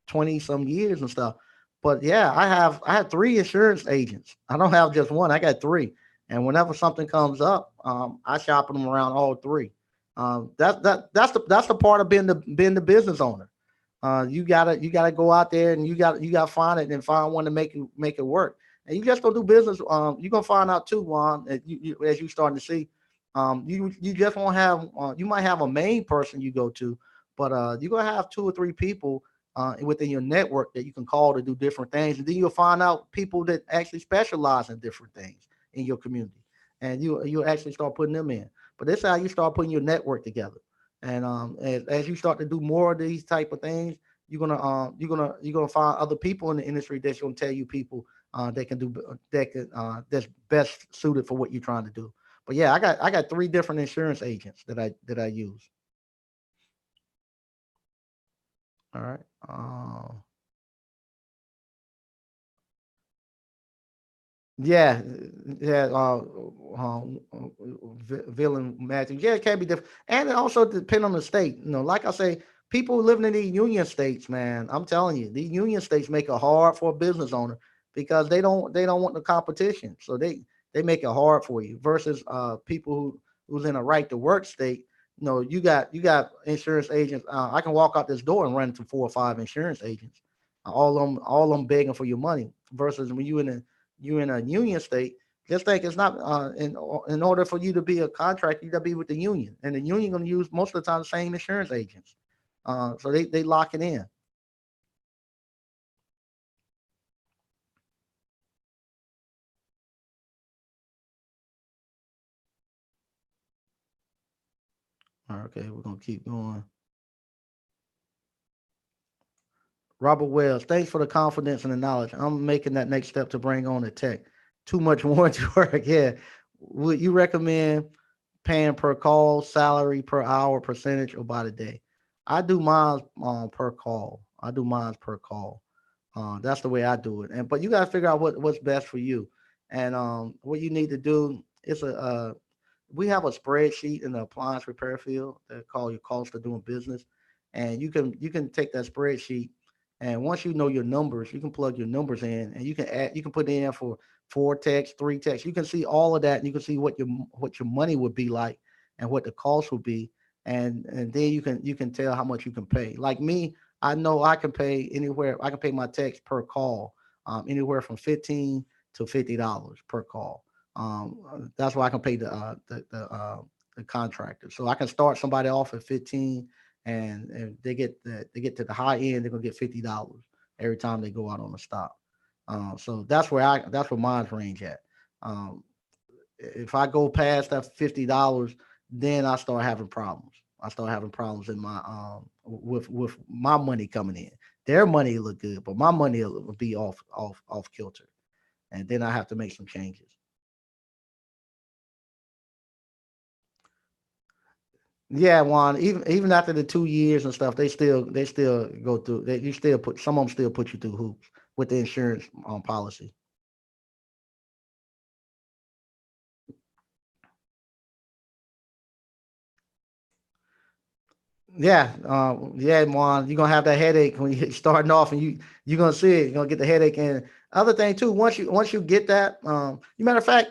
20 some years and stuff. But yeah, I have three insurance agents. I don't have just one. I got three. And whenever something comes up, I shop them around all three. That's the part of being the business owner. You gotta go out there and you gotta find it and find one to make it work. And you just gonna do business. You're gonna find out too, Juan, as you starting to see. You just won't have. You might have a main person you go to, but you're gonna have two or three people within your network that you can call to do different things, and then you'll find out people that actually specialize in different things in your community, and you'll actually start putting them in. But this is how you start putting your network together. And as you start to do more of these type of things, you're gonna find other people in the industry that's gonna tell you people that can do that's best suited for what you're trying to do. But yeah, I got three different insurance agents that I use. All right. Yeah, yeah, villain magic. Yeah, it can be different, and it also depend on the state. Like I say, people living in the union states, man. I'm telling you, the union states make it hard for a business owner because they don't want the competition, so they make it hard for you. Versus people who's in a right to work state. You got insurance agents. I can walk out this door and run into four or five insurance agents. All of them begging for your money. Versus when you in a union state, just think it's not in order for you to be a contractor, you gotta be with the union, and the union gonna use most of the time the same insurance agents. So they lock it in. All right, okay, we're gonna keep going. Robert Wells, thanks for the confidence and the knowledge. I'm making that next step to bring on the tech. Too much warranty work. Yeah. Would you recommend paying per call, salary per hour, percentage, or by the day? I do mine per call. I do mine per call. That's the way I do it. And but you gotta figure out what's best for you. And what you need to do is we have a spreadsheet in the appliance repair field that call your cost of doing business, and you can take that spreadsheet, and once you know your numbers, you can plug your numbers in, and you can put in for four techs, three techs. You can see all of that, and you can see what your money would be like, and what the cost would be, and then you can tell how much you can pay. Like me, I know I can pay anywhere. I can pay my techs per call, anywhere from $15 to $50 per call. That's why I can pay the contractor. So I can start somebody off at 15, and they get to the high end, they're gonna get $50 every time they go out on the stop. So that's where mine's range at. Um, if I go past that $50, then I start having problems. I start having problems in my with my money coming in. Their money look good, but my money will be off kilter, and then I have to make some changes. Yeah, Juan. Even after the 2 years and stuff, they still go through. You still put some of them still put you through hoops with the insurance policy. Yeah, yeah, Juan. You're gonna have that headache when you starting off, and you're gonna see it. You're gonna get the headache. And other thing too, once you get that, matter of fact,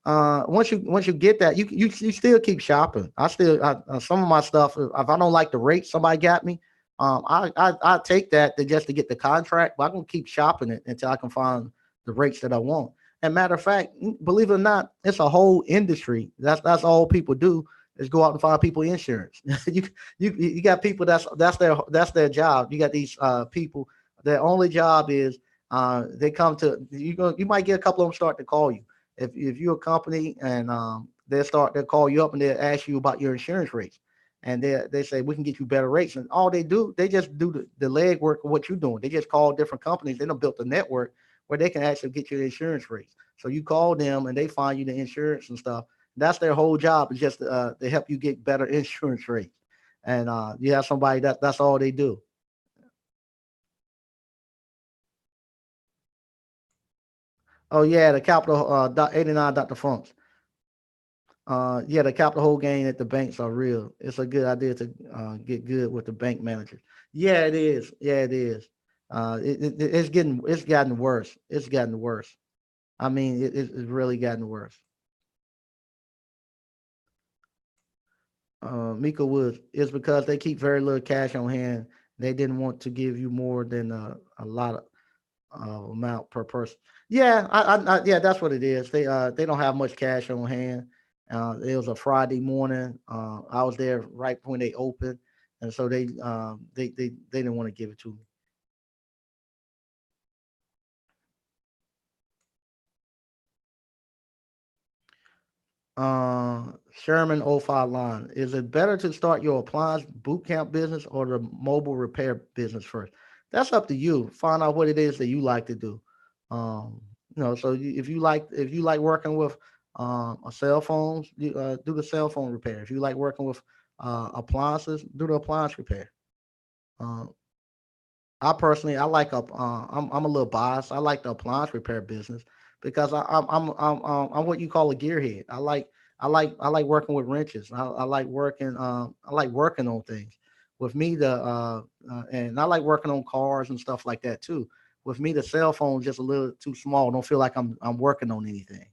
once you get that, you still keep shopping. Some of my stuff, if I don't like the rate somebody got me, I take that just to get the contract, but I'm gonna keep shopping it until I can find the rates that I want. And matter of fact, believe it or not, it's a whole industry. That's all people do. is go out and find people insurance. You got people that's their job. You got these people. Their only job is they come to you might get a couple of them start to call you if you're a company and they'll call you up and they'll ask you about your insurance rates and they say we can get you better rates and all they just do the legwork of what you're doing. They just call different companies. They don't build a network where they can actually get your insurance rates. So you call them and they find you the insurance and stuff. That's their whole job is just to help you get better insurance rates. And you have somebody that's all they do. Oh yeah, the Capital 89 Dr. Funks. Yeah, the capital whole gain at the banks are real. It's a good idea to get good with the bank managers. Yeah, it is. Yeah, it is. It's gotten worse. It's gotten worse. I mean, it's really gotten worse. Mika Woods is because they keep very little cash on hand. They didn't want to give you more than a lot of amount per person. Yeah, yeah, that's what it is. They don't have much cash on hand. It was a Friday morning. I was there right when they opened, and so they didn't want to give it to me. Sherman '05 line. Is it better to start your appliance boot camp business or the mobile repair business first? That's up to you. Find out what it is that you like to do. So if you like working with a cell phones, do the cell phone repair. If you like working with appliances, do the appliance repair. Uh, I personally, I'm a little biased. I like the appliance repair business because I'm what you call a gearhead. I like working with wrenches. I like working on things. With me, and I like working on cars and stuff like that too. With me, the cell phone's just a little too small. Don't feel like I'm working on anything.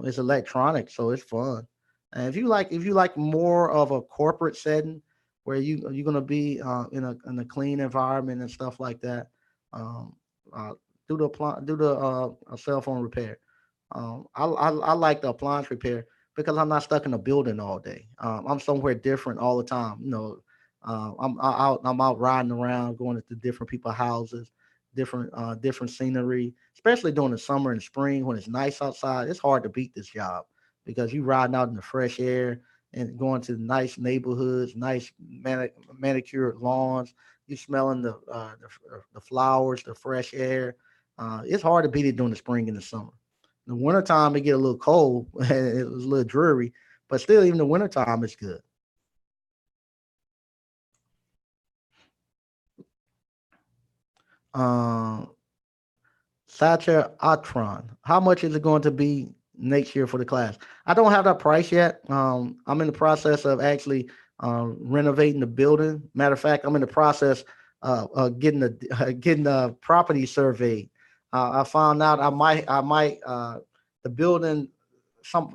It's electronic, so it's fun. And if you like more of a corporate setting where you're gonna be in a clean environment and stuff like that, um, uh, do the a cell phone repair. I like the appliance repair because I'm not stuck in a building all day. I'm somewhere different all the time. I'm out riding around, going to different people's houses, different scenery, especially during the summer and spring when it's nice outside. It's hard to beat this job because you riding out in the fresh air and going to nice neighborhoods, nice manicured lawns. You smelling the flowers, the fresh air. It's hard to beat it during the spring and the summer. In the wintertime, it get a little cold. It was a little dreary, but still, even the wintertime is good. Um, Satcher Atron. How much is it going to be next year for the class? I don't have that price yet. I'm in the process of actually renovating the building. Matter of fact, I'm in the process of getting the property surveyed. I found out I might the building.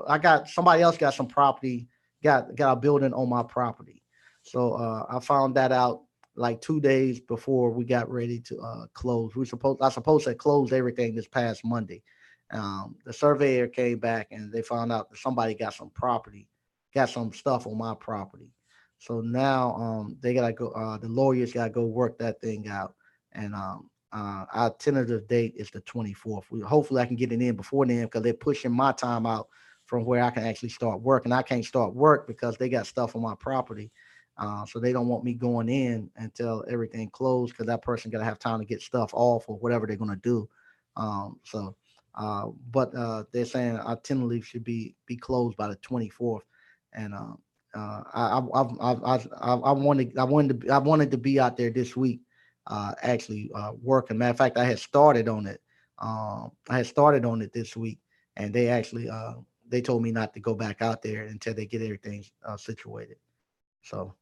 I got somebody else got some property. Got a building on my property, so I found that out like 2 days before we got ready to close. I supposed to close everything this past Monday. The surveyor came back and they found out that somebody got some stuff on my property. So now they gotta go. The lawyers gotta go work that thing out, and our tentative date is the 24th. Hopefully I can get it in before then because they're pushing my time out from where I can actually start work, and I can't start work because they got stuff on my property, so they don't want me going in until everything closed because that person got to have time to get stuff off or whatever they're going to do. But they're saying our tentative should be closed by the 24th, and I wanted to be out there this week, actually working. Matter of fact, I had started on it this week, and they told me not to go back out there until they get everything situated. So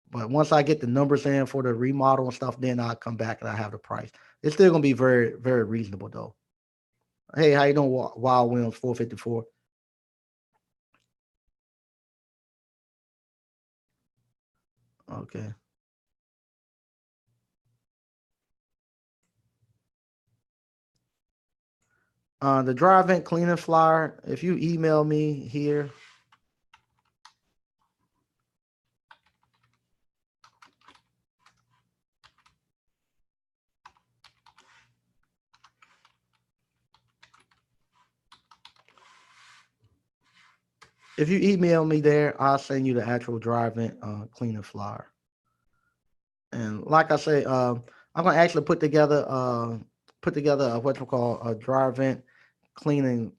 but once I get the numbers in for the remodel and stuff, then I'll come back and I have the price. It's still gonna be very, very reasonable though. Hey, how you doing, Wild Williams 454? Okay. The dry vent cleaning flyer, if you email me here, If you email me there, I'll send you the actual drive-in cleaning flyer. And like I say, I'm gonna actually put together what we call a drive-in cleaning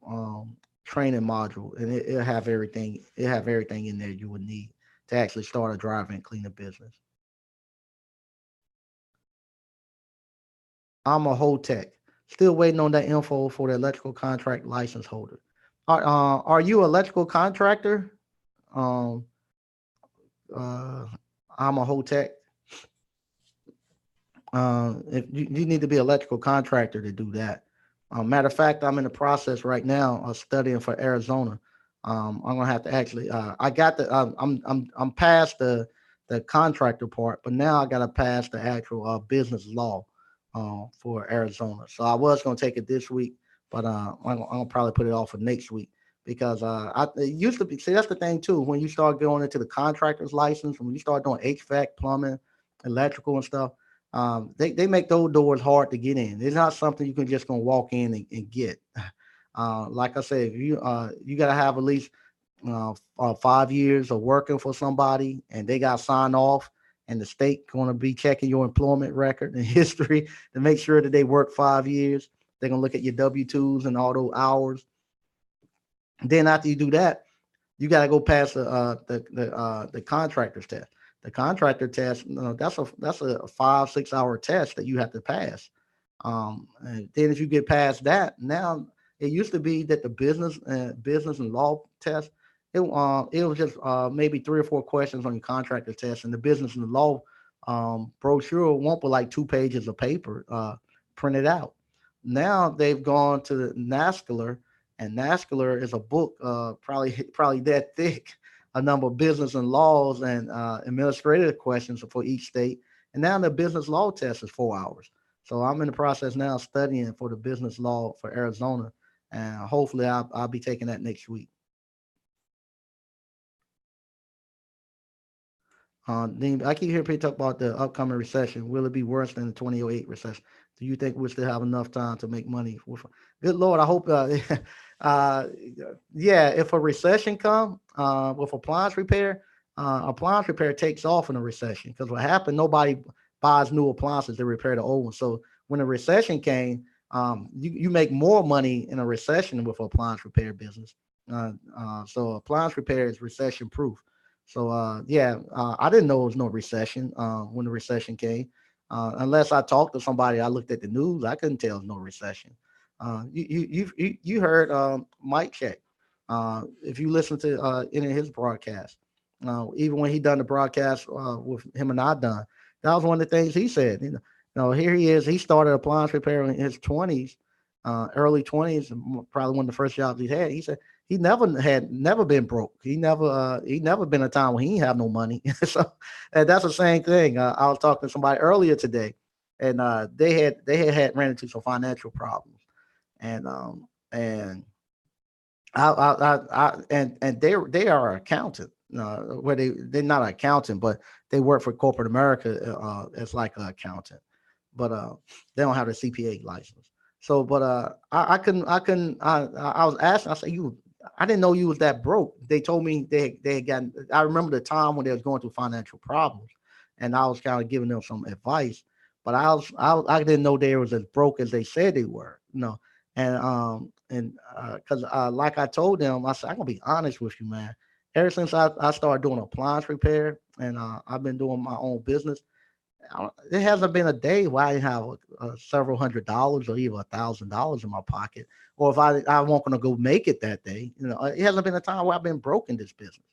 training module, and it'll have everything. It have everything in there you would need to actually start a drive-in cleaning business. I'm a whole tech. Still waiting on that info for the electrical contract license holder. Are you electrical contractor? Um, uh, I'm a whole tech. If you need to be an electrical contractor to do that. Matter of fact, I'm in the process right now of studying for Arizona. I'm gonna have to actually. I got the. I'm past the contractor part, but now I got to pass the actual business law for Arizona. So I was gonna take it this week, but I'm gonna probably put it off for next week because it used to be. See, that's the thing too. When you start going into the contractor's license, when you start doing HVAC, plumbing, electrical, and stuff, they make those doors hard to get in. It's not something you can just gonna walk in and get. Like I said, if you gotta have at least 5 years of working for somebody, and they got signed off, and the state going to be checking your employment record and history to make sure that they work 5 years. They're gonna look at your W-2s and all those hours. Then after you do that, you got to go past the contractor's test. The contractor test, that's a 5 6 hour test that you have to pass. And then if you get past that, now it used to be that the business and law test, it was just maybe 3 or 4 questions on your contractor test, and the business and law brochure won't be like 2 pages of paper printed out. Now they've gone to the NASCAR, and NASCAR is a book, probably that thick, a number of business and laws and administrative questions for each state. And now the business law test is 4 hours. So I'm in the process now studying for the business law for Arizona, and hopefully I'll be taking that next week. Then I keep hearing people talk about the upcoming recession. Will it be worse than the 2008 recession? Do you think we still have enough time to make money? Good Lord, I hope. Uh, yeah, if a recession come with appliance repair takes off in a recession because what happened? Nobody buys new appliances to repair the old ones. So when a recession came, you make more money in a recession with appliance repair business. So appliance repair is recession proof. So yeah, I didn't know it was no recession when the recession came. Unless I talked to somebody, I looked at the news, I couldn't tell no recession. You heard Mike Check. If you listen to any of his broadcasts, even when he done the broadcast with him and I done, that was one of the things he said. Here he is. He started appliance repair in his 20s, early 20s, probably one of the first jobs he had. He said he never been broke. He never been a time when he ain't have no money. So and that's the same thing. I was talking to somebody earlier today, and they had ran into some financial problems, and and they are an accountant. Where they're not an accountant, but they work for corporate America as like an accountant, but they don't have a CPA license. So, but I was asking. I said, I didn't know you was that broke. They told me they had gotten. I remember the time when they was going through financial problems, and I was kind of giving them some advice. But I didn't know they was as broke as they said they were. And because like I told them, I said I'm gonna be honest with you, man. Ever since I started doing appliance repair and I've been doing my own business, there hasn't been a day where I have several $100s or even $1,000 in my pocket, or if I won't gonna go make it that day. It hasn't been a time where I've been broke in this business.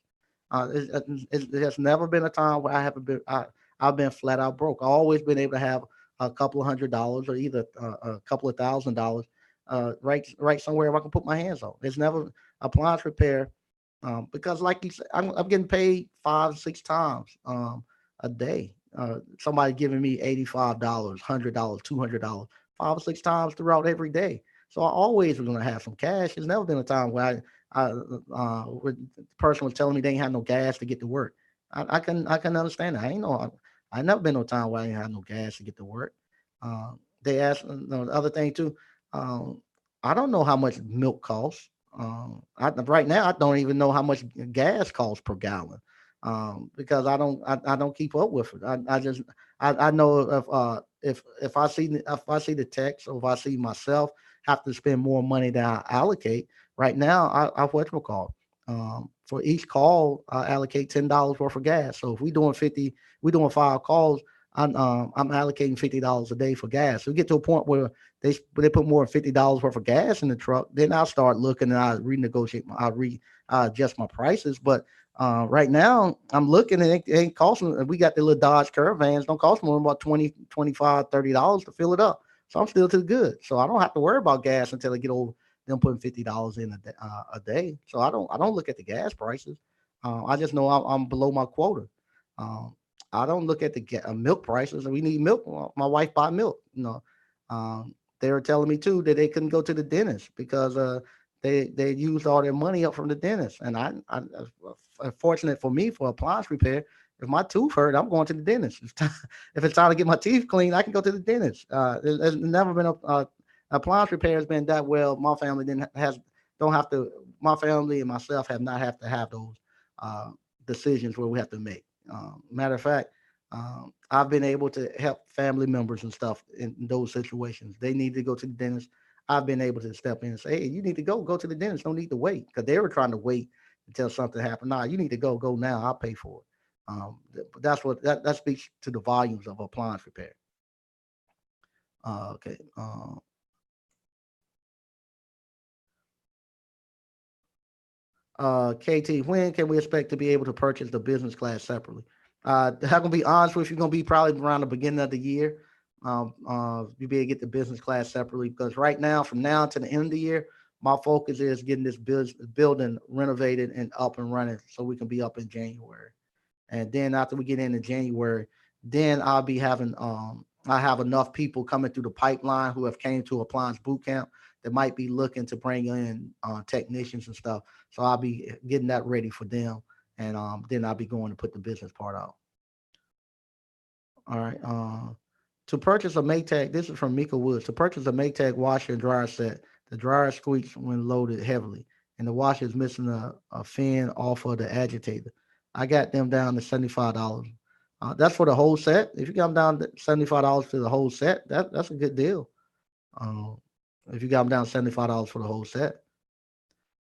It has never been a time where I haven't been. I've been flat out broke. I've always been able to have a couple of $100s or either a couple of $1,000 right somewhere where I can put my hands on. It's never appliance repair because, like you said, I'm getting paid 5 6 times a day. Somebody giving me $85, $100, $200, 5 or 6 times throughout every day. So I always was gonna have some cash. There's never been a time where where the person was telling me they ain't have no gas to get to work. I can understand that. I never been no time where I ain't have no gas to get to work. They asked the other thing too. Um, I don't know how much milk costs. Right now I don't even know how much gas costs per gallon, because I don't keep up with it. I just I know if I see the text, or if I see myself have to spend more money than I allocate right now, I what we call for each call I allocate $10 worth of gas. So if we doing 5 calls. I'm allocating $50 a day for gas. So we get to a point where they put more than $50 worth of gas in the truck, then I'll start looking and I adjust my prices. But right now I'm looking and it ain't costing. We got the little Dodge Caravans, don't cost more than about 20, 25, $30 to fill it up. So I'm still too good. So I don't have to worry about gas until I get over them putting $50 in a day. So I don't look at the gas prices. I just know I'm below my quota. Um, I don't look at the milk prices. We need milk. My wife buy milk. They were telling me too that they couldn't go to the dentist because they used all their money up from the dentist. And fortunate for me for appliance repair, if my tooth hurt, I'm going to the dentist. If it's time to get my teeth cleaned, I can go to the dentist. There's never been a appliance repair has been that well. My family didn't has don't have to. My family and myself have not have to have those uh, decisions where we have to make. Matter of fact, I've been able to help family members and stuff in those situations. They need to go to the dentist. I've been able to step in and say, "Hey, you need to go to the dentist. Don't need to wait," because they were trying to wait until something happened. Nah, you need to go now. I'll pay for it. But that's what that speaks to the volumes of appliance repair. Okay. KT, when can we expect to be able to purchase the business class separately? I'm gonna be honest with you, gonna be probably around the beginning of the year. You be able to get the business class separately because right now, from now to the end of the year, my focus is getting this building renovated and up and running so we can be up in January. And then after we get into January, then I have enough people coming through the pipeline who have came to Appliance Boot Camp that might be looking to bring in technicians and stuff. So I'll be getting that ready for them, and then I'll be going to put the business part out. All right. To purchase a Maytag, this is from Mika Woods. To purchase a Maytag washer and dryer set, the dryer squeaks when loaded heavily, and the washer is missing a fin off of the agitator. I got them down to $75. That's for the whole set. If you got them down to $75 for the whole set, that's a good deal. Um, if you got them down $75 for the whole set.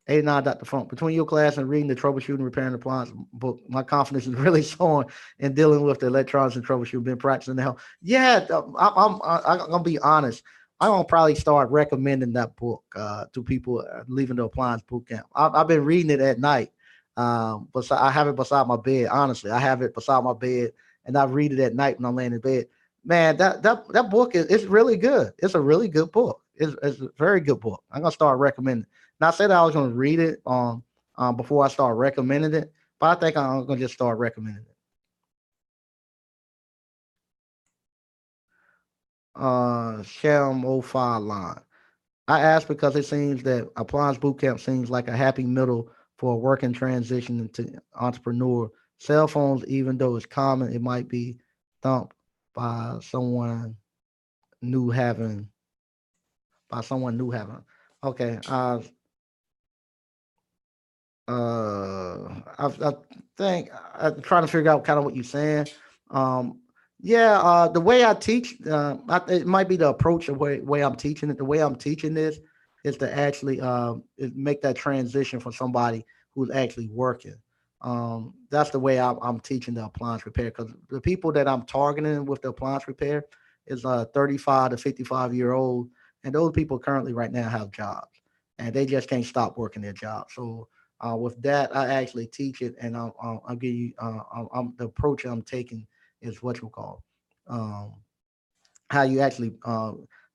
89 Dr. Funk. Between your class and reading the troubleshooting, repairing appliance book, my confidence is really soaring in dealing with the electronics and troubleshooting. Been practicing the hell. Yeah, I'm gonna be honest. I'm gonna probably start recommending that book to people leaving the appliance boot camp. I've been reading it at night, but I have it beside my bed. Honestly, I have it beside my bed, and I read it at night when I'm laying in bed. Man, that book is it's really good. It's a really good book. It's a very good book. I'm gonna start recommending. Not said I was going to read it before I start recommending it, but I think I'm going to just start recommending it. Sham '05 line. I asked because it seems that Appliance Bootcamp seems like a happy middle for a working transition into entrepreneur. Cell phones, even though it's common, it might be thumped by someone new having someone new having. Okay. I think I'm trying to figure out kind of what you're saying. Um, yeah, the way I teach, it might be the approach of way I'm teaching it. The way I'm teaching this is to actually make that transition for somebody who's actually working. That's the way I'm teaching the appliance repair because the people that I'm targeting with the appliance repair is 35 to 55-year old, and those people currently right now have jobs and they just can't stop working their job. So with that, I actually teach it, and I'll give you. The approach I'm taking is what you call um, how you actually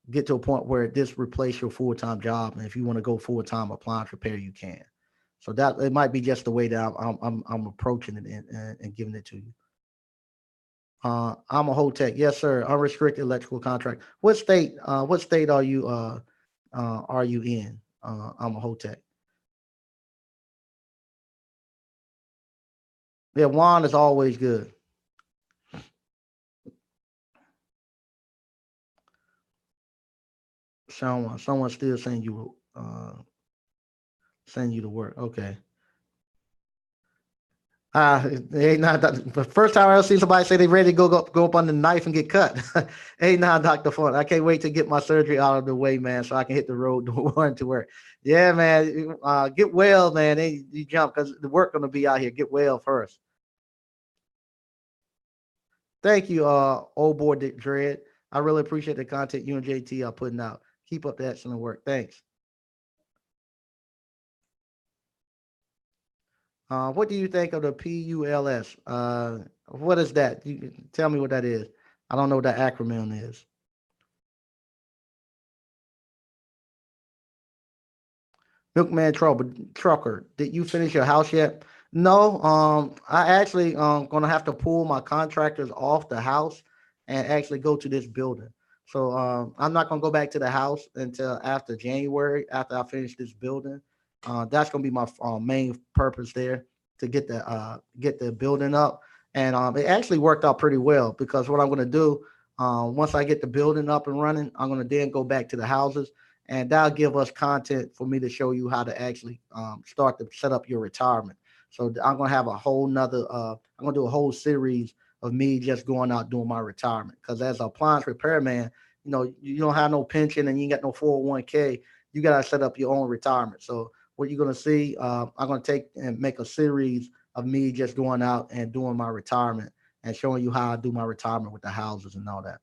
get to a point where this replace your full time job, and if you want to go full time appliance repair, you can. So that it might be just the way that I'm approaching it and giving it to you. I'm a whole tech, yes sir. Unrestricted electrical contract. What state? What state are you in? I'm a whole tech. Yeah, Juan is always good. Someone still saying you Send you to work. Okay. Hey, now, the first time I ever see somebody say they ready to go up on the knife and get cut. Hey, now, Dr. Fun, I can't wait to get my surgery out of the way, man, so I can hit the road going to work. Yeah, man. Get well, man. Then you jump because the work gonna be out here. Get well first. Thank you, old boy Dread. I really appreciate the content you and JT are putting out. Keep up the excellent work. Thanks. What do you think of the PULS? What is that? You tell me what that is. I don't know what that acronym is. Milkman Trucker, did you finish your house yet? No. I actually gonna have to pull my contractors off the house and actually go to this building. So I'm not gonna go back to the house until after January, after I finish this building. That's gonna be my main purpose there to get the building up. And it actually worked out pretty well because what I'm gonna do once I get the building up and running, I'm gonna then go back to the houses and that'll give us content for me to show you how to actually start to set up your retirement. So I'm gonna have a whole nother. I'm gonna do a whole series of me just going out doing my retirement because as an appliance repairman, you don't have no pension and you ain't got no 401k. You gotta set up your own retirement. So what you're gonna see, I'm gonna take and make a series of me just going out and doing my retirement and showing you how I do my retirement with the houses and all that.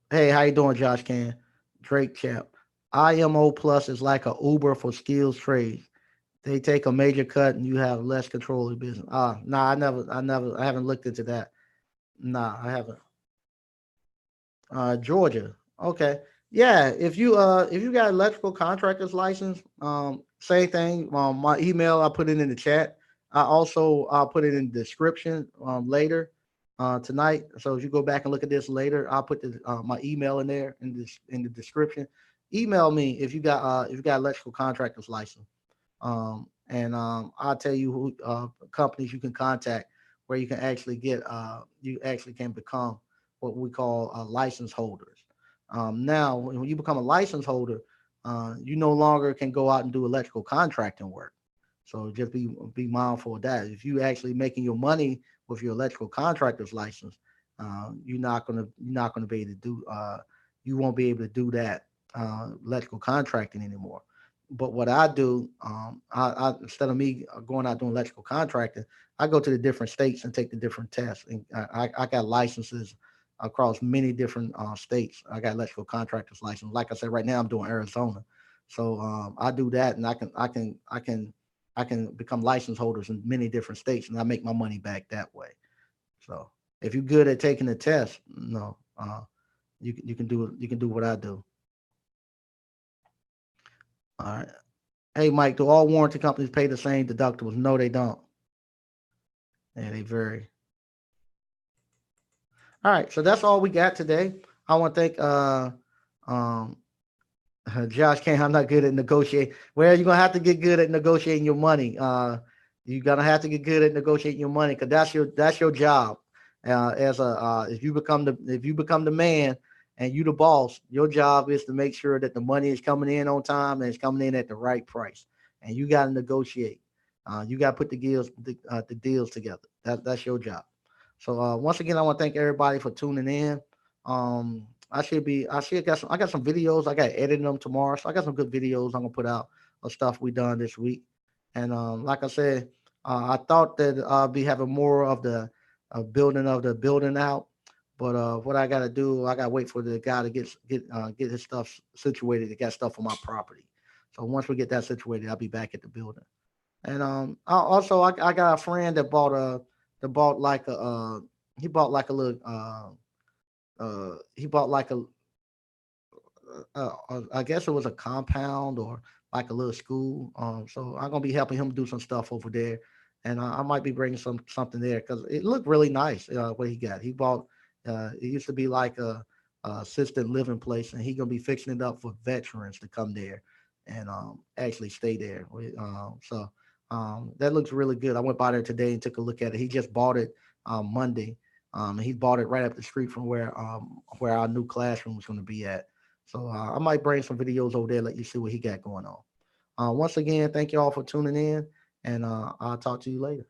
Hey, how you doing, Josh Can? Drake Champ. IMO Plus is like a Uber for skills trades. They take a major cut and you have less control of the business. Nah, I haven't looked into that. Nah, I haven't. Georgia. Okay. Yeah, if you got electrical contractor's license, same thing. My email I put it in the chat. I'll put it in the description later tonight. So if you go back and look at this later, I'll put my email in there in the description. Email me if you got electrical contractor's license. And I'll tell you who companies you can contact where you can actually you actually can become what we call license holders. Now, when you become a license holder, you no longer can go out and do electrical contracting work. So just be mindful of that. If you actually making your money with your electrical contractor's license, you're not gonna be able to do you won't be able to do that electrical contracting anymore. But what I do, I instead of me going out doing electrical contracting, I go to the different states and take the different tests. And I got licenses across many different states. I got electrical contractors license. Like I said, right now I'm doing Arizona, so I do that, and I can become license holders in many different states, and I make my money back that way. So if you're good at taking the test, no, you can do what I do. All right. Hey, Mike, do all warranty companies pay the same deductibles? No, they don't. Yeah, they vary. All right, so that's all we got today. I want to thank um Josh Kane. I'm not good at negotiating. Well, you're gonna have to get good at negotiating your money. You're gonna have to get good at negotiating your money because that's your job. As a if you become the man and you the boss, your job is to make sure that the money is coming in on time and it's coming in at the right price. And you got to negotiate. You got to put the deals together. That's your job. So once again, I want to thank everybody for tuning in. I got some videos. I got editing them tomorrow. So I got some good videos I'm gonna put out of stuff we done this week. And like I said, I thought that I'll be having more of the building of the building out. But what I gotta do, I gotta wait for the guy to get his stuff situated to get stuff on my property. So once we get that situated, I'll be back at the building. And I got a friend that bought like a he bought like a little he bought like a I guess it was a compound or like a little school. So I'm gonna be helping him do some stuff over there, and I might be bringing something there because it looked really nice. What he got, he bought. It used to be like a assisted living place, and he gonna be fixing it up for veterans to come there and actually stay there. That looks really good. I went by there today and took a look at it. He just bought it Monday. And he bought it right up the street from where our new classroom is going to be at. So I might bring some videos over there, let you see what he got going on. Once again, thank you all for tuning in, and I'll talk to you later.